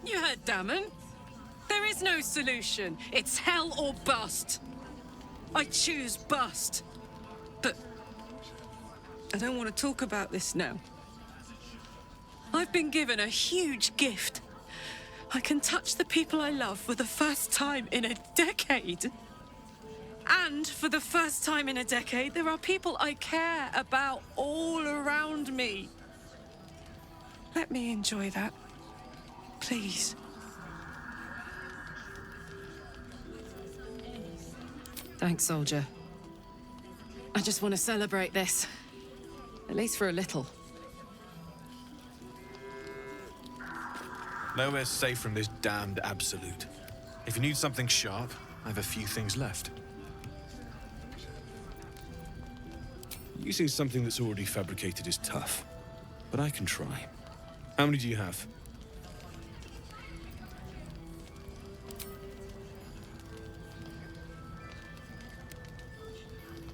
You heard Damon. There is no solution. It's hell or bust. I choose bust. But I don't want to talk about this now. I've been given a huge gift. I can touch the people I love for the first time in a decade. And for the first time in a decade, there are people I care about all around me. Let me enjoy that. Please. Thanks, soldier. I just want to celebrate this. At least for a little. Nowhere's safe from this damned absolute. If you need something sharp, I have a few things left. Using something that's already fabricated is tough, but I can try. How many do you have?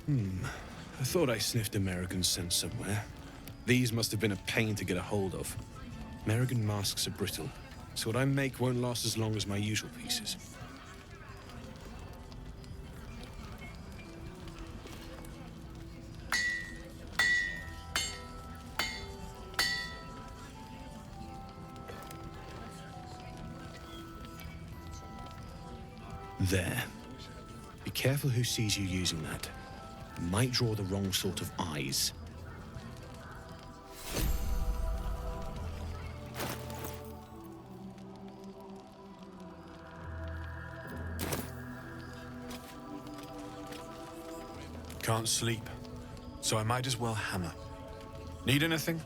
I thought I sniffed American scent somewhere. These must have been a pain to get a hold of. American masks are brittle, so what I make won't last as long as my usual pieces. There. Be careful who sees you using that. You might draw the wrong sort of eyes. Can't sleep, so I might as well hammer. Need anything?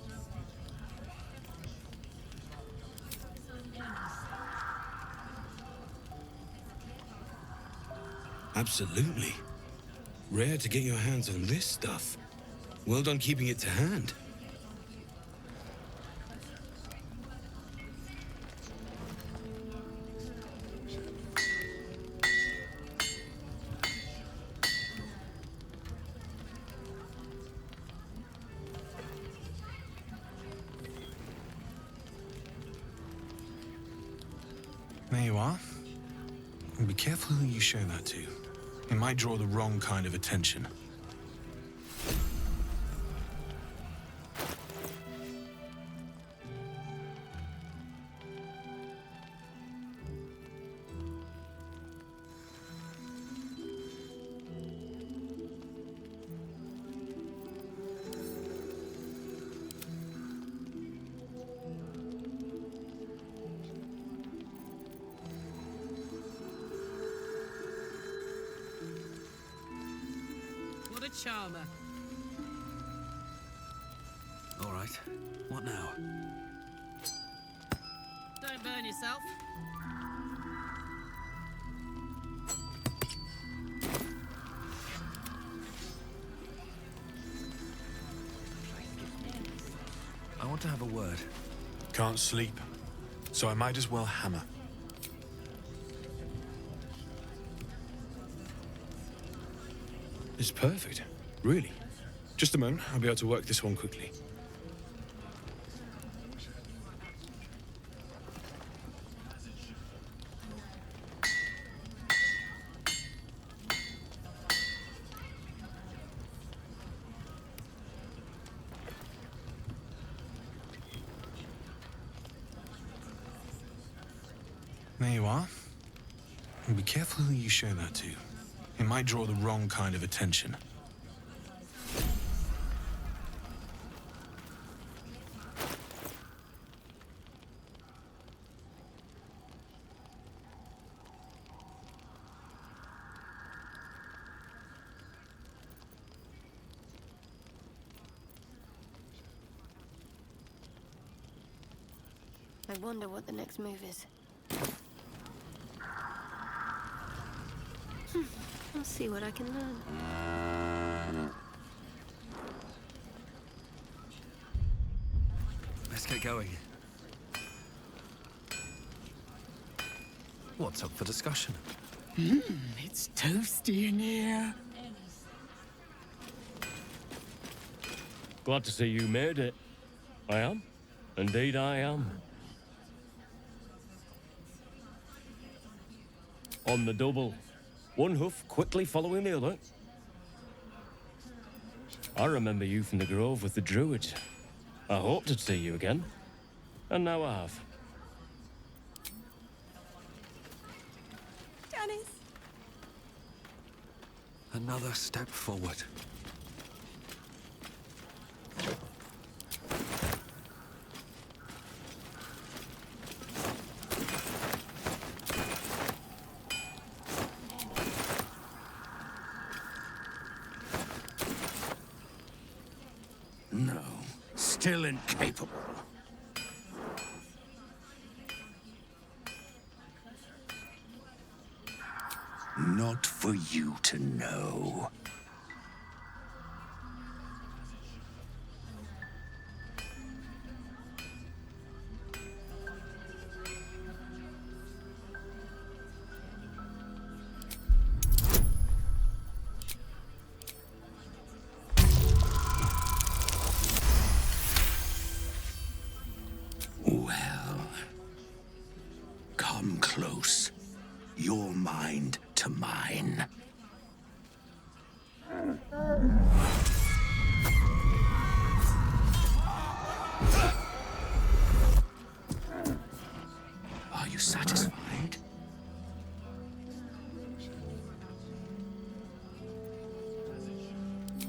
Absolutely. Rare to get your hands on this stuff. Well done keeping it to hand. There you are. And be careful who you show that to. It might draw the wrong kind of attention. What a charmer. All right. What now? Don't burn yourself. I want to have a word. Can't sleep, so I might as well hammer. It's perfect. Really. Just a moment, I'll be able to work this one quickly. There you are. And be careful who you show that to. It might draw the wrong kind of attention. I wonder what the next move is. I'll see what I can learn. Let's get going. What's up for discussion? It's toasty in here. Glad to see you made it. I am. Indeed, I am. On the double. One hoof quickly following the other. I remember you from the Grove with the Druids. I hoped to see you again. And now I have. Dennis. Another step forward. No, still incapable. Not for you to know. Well, come close. Your mind to mine. Are you satisfied?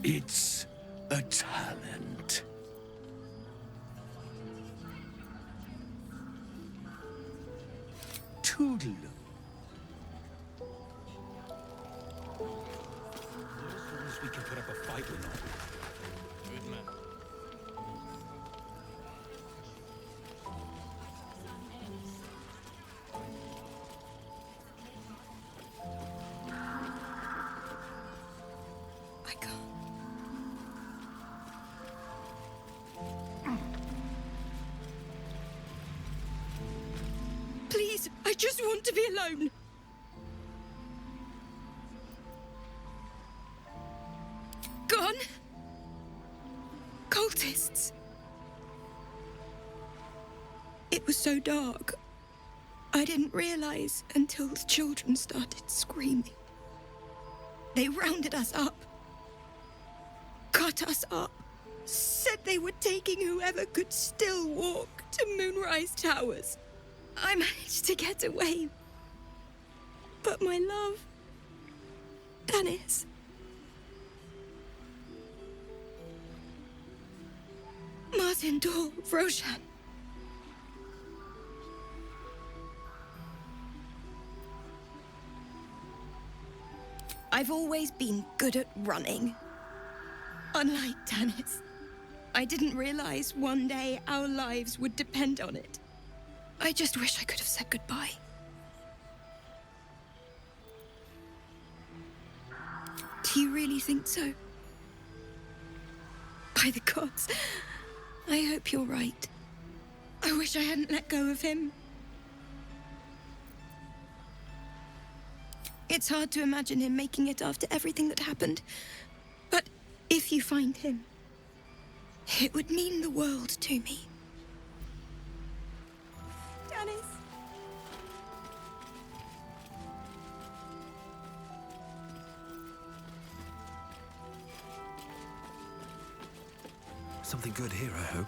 It's a talent. Toodaloo. We can put up a fight with them. Good man. I can't. Please, I just want to be alone. Gone? Cultists. It was so dark. I didn't realize until the children started screaming. They rounded us up. Cut us up. Said they were taking whoever could still walk to Moonrise Towers. I managed to get away. But my love, Dennis. Martin, Dor, Roshan. I've always been good at running. Unlike Dennis, I didn't realize one day our lives would depend on it. I just wish I could have said goodbye. Do you really think so? By the gods, I hope you're right. I wish I hadn't let go of him. It's hard to imagine him making it after everything that happened. But if you find him, it would mean the world to me. Dennis. Something good here, I hope.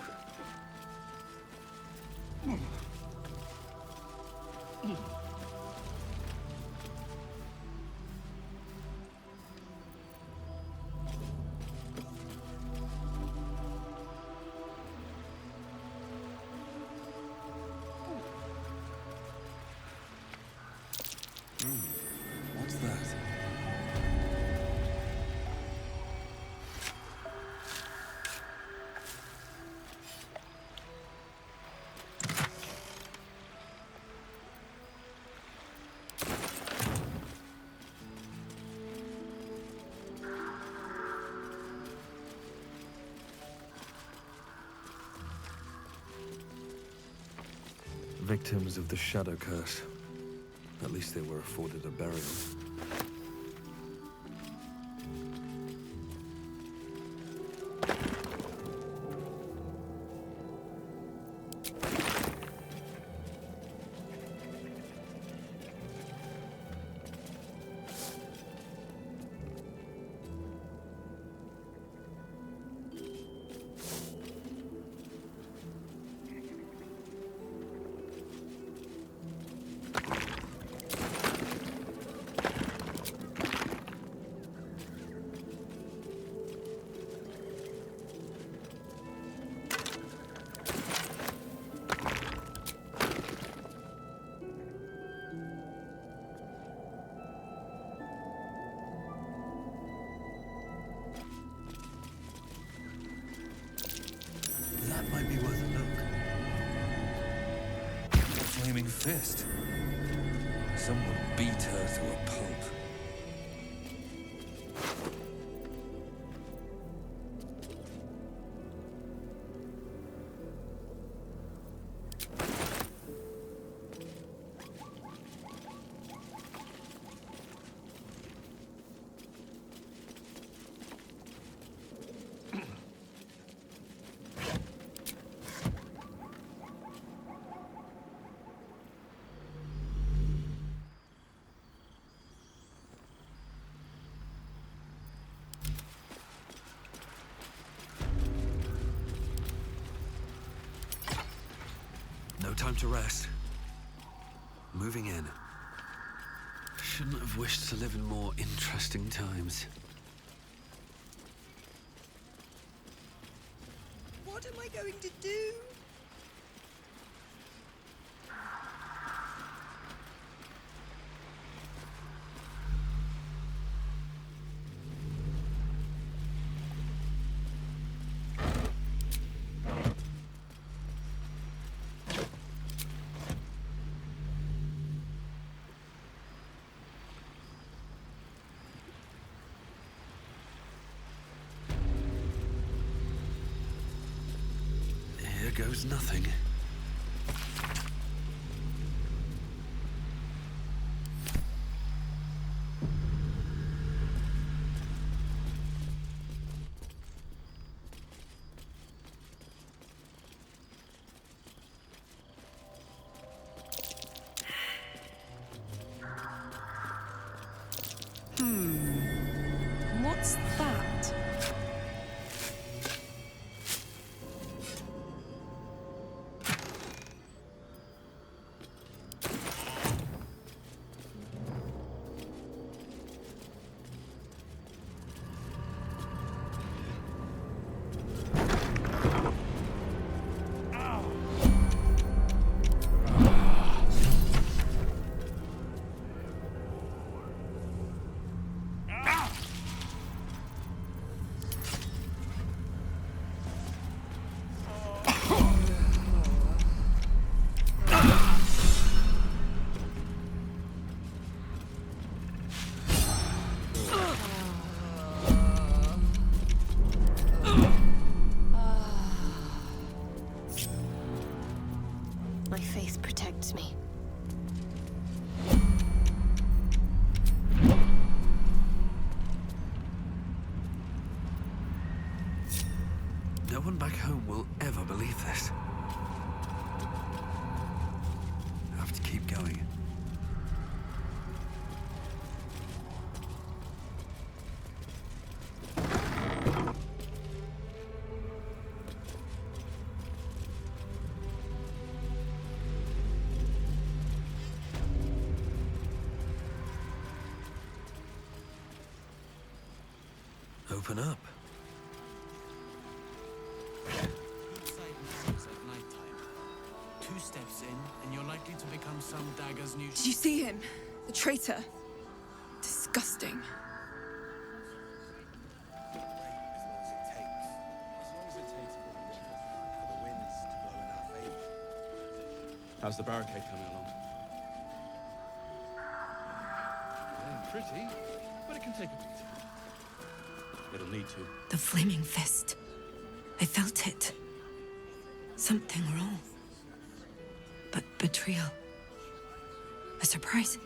What's that? victims of the Shadow Curse. At least they were afforded a burial. That might be worth a look. The Flaming Fist. Someone beat her to a pulp. No time to rest. Moving in. Shouldn't have wished to live in more interesting times. What am I going to do? Here goes nothing. What's that? My faith protects me. No one back home will ever believe this. Have to keep going. Open up. At nighttime. 2 steps in, and you're likely to become some dagger's new. Did you see him? The traitor. Disgusting. How's the barricade coming along? Pretty, but it can take a bit. It'll need to. The Flaming Fist. I felt it. Something wrong. But betrayal. A surprise.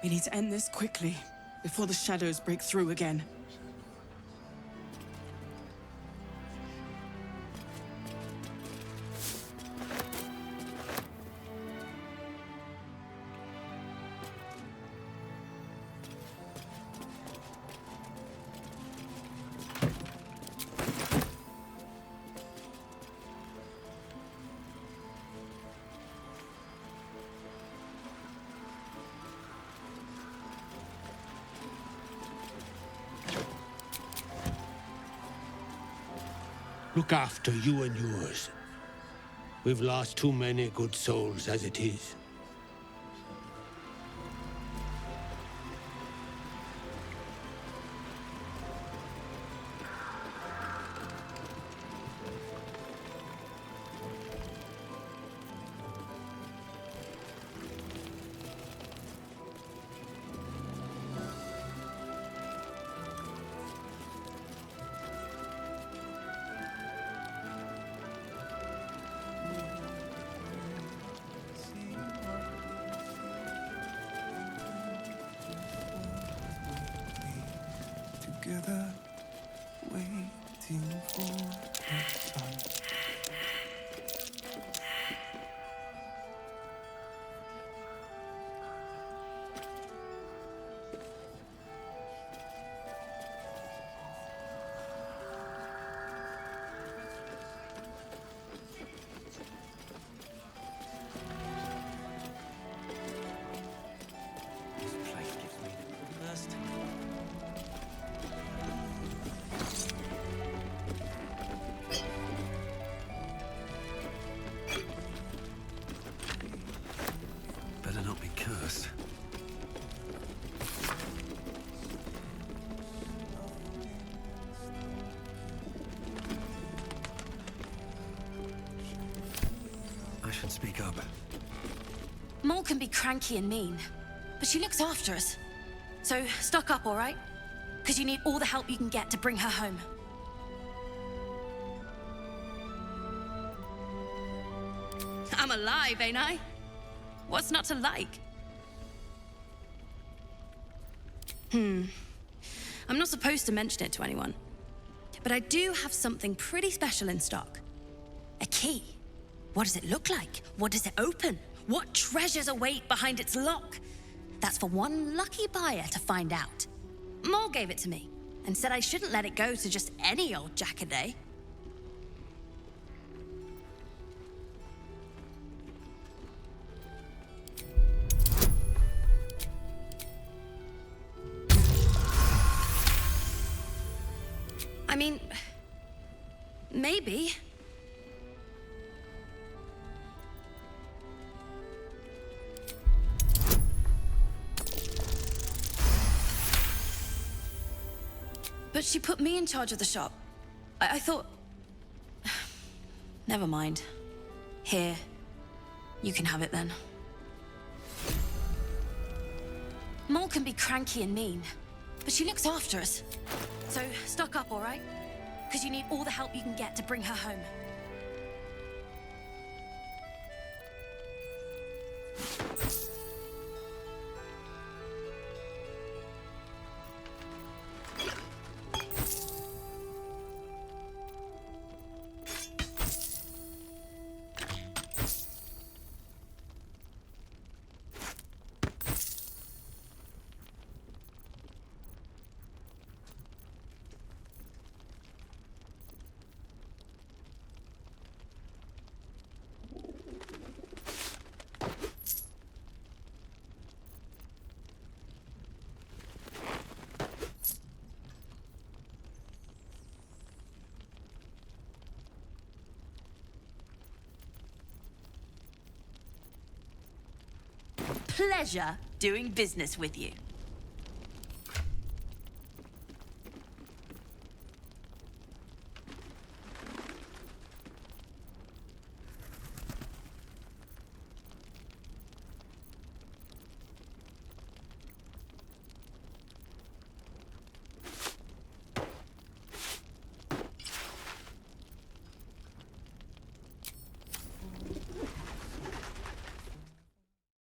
We need to end this quickly, before the shadows break through again. Look after you and yours. We've lost too many good souls as it is. Together, waiting for the sun. This place gives me the worst. Better not be cursed. I should speak up. Mole can be cranky and mean, but she looks after us. So stock up, all right? Because you need all the help you can get to bring her home. I'm alive, ain't I? What's not to like? I'm not supposed to mention it to anyone, but I do have something pretty special in stock. A key. What does it look like? What does it open? What treasures await behind its lock? That's for one lucky buyer to find out. Mole gave it to me and said I shouldn't let it go to just any old jackaday. I mean, maybe. But she put me in charge of the shop. I thought... Never mind. Here. You can have it then. Mole can be cranky and mean, but she looks after us. So stock up, all right? Because you need all the help you can get to bring her home. Pleasure doing business with you.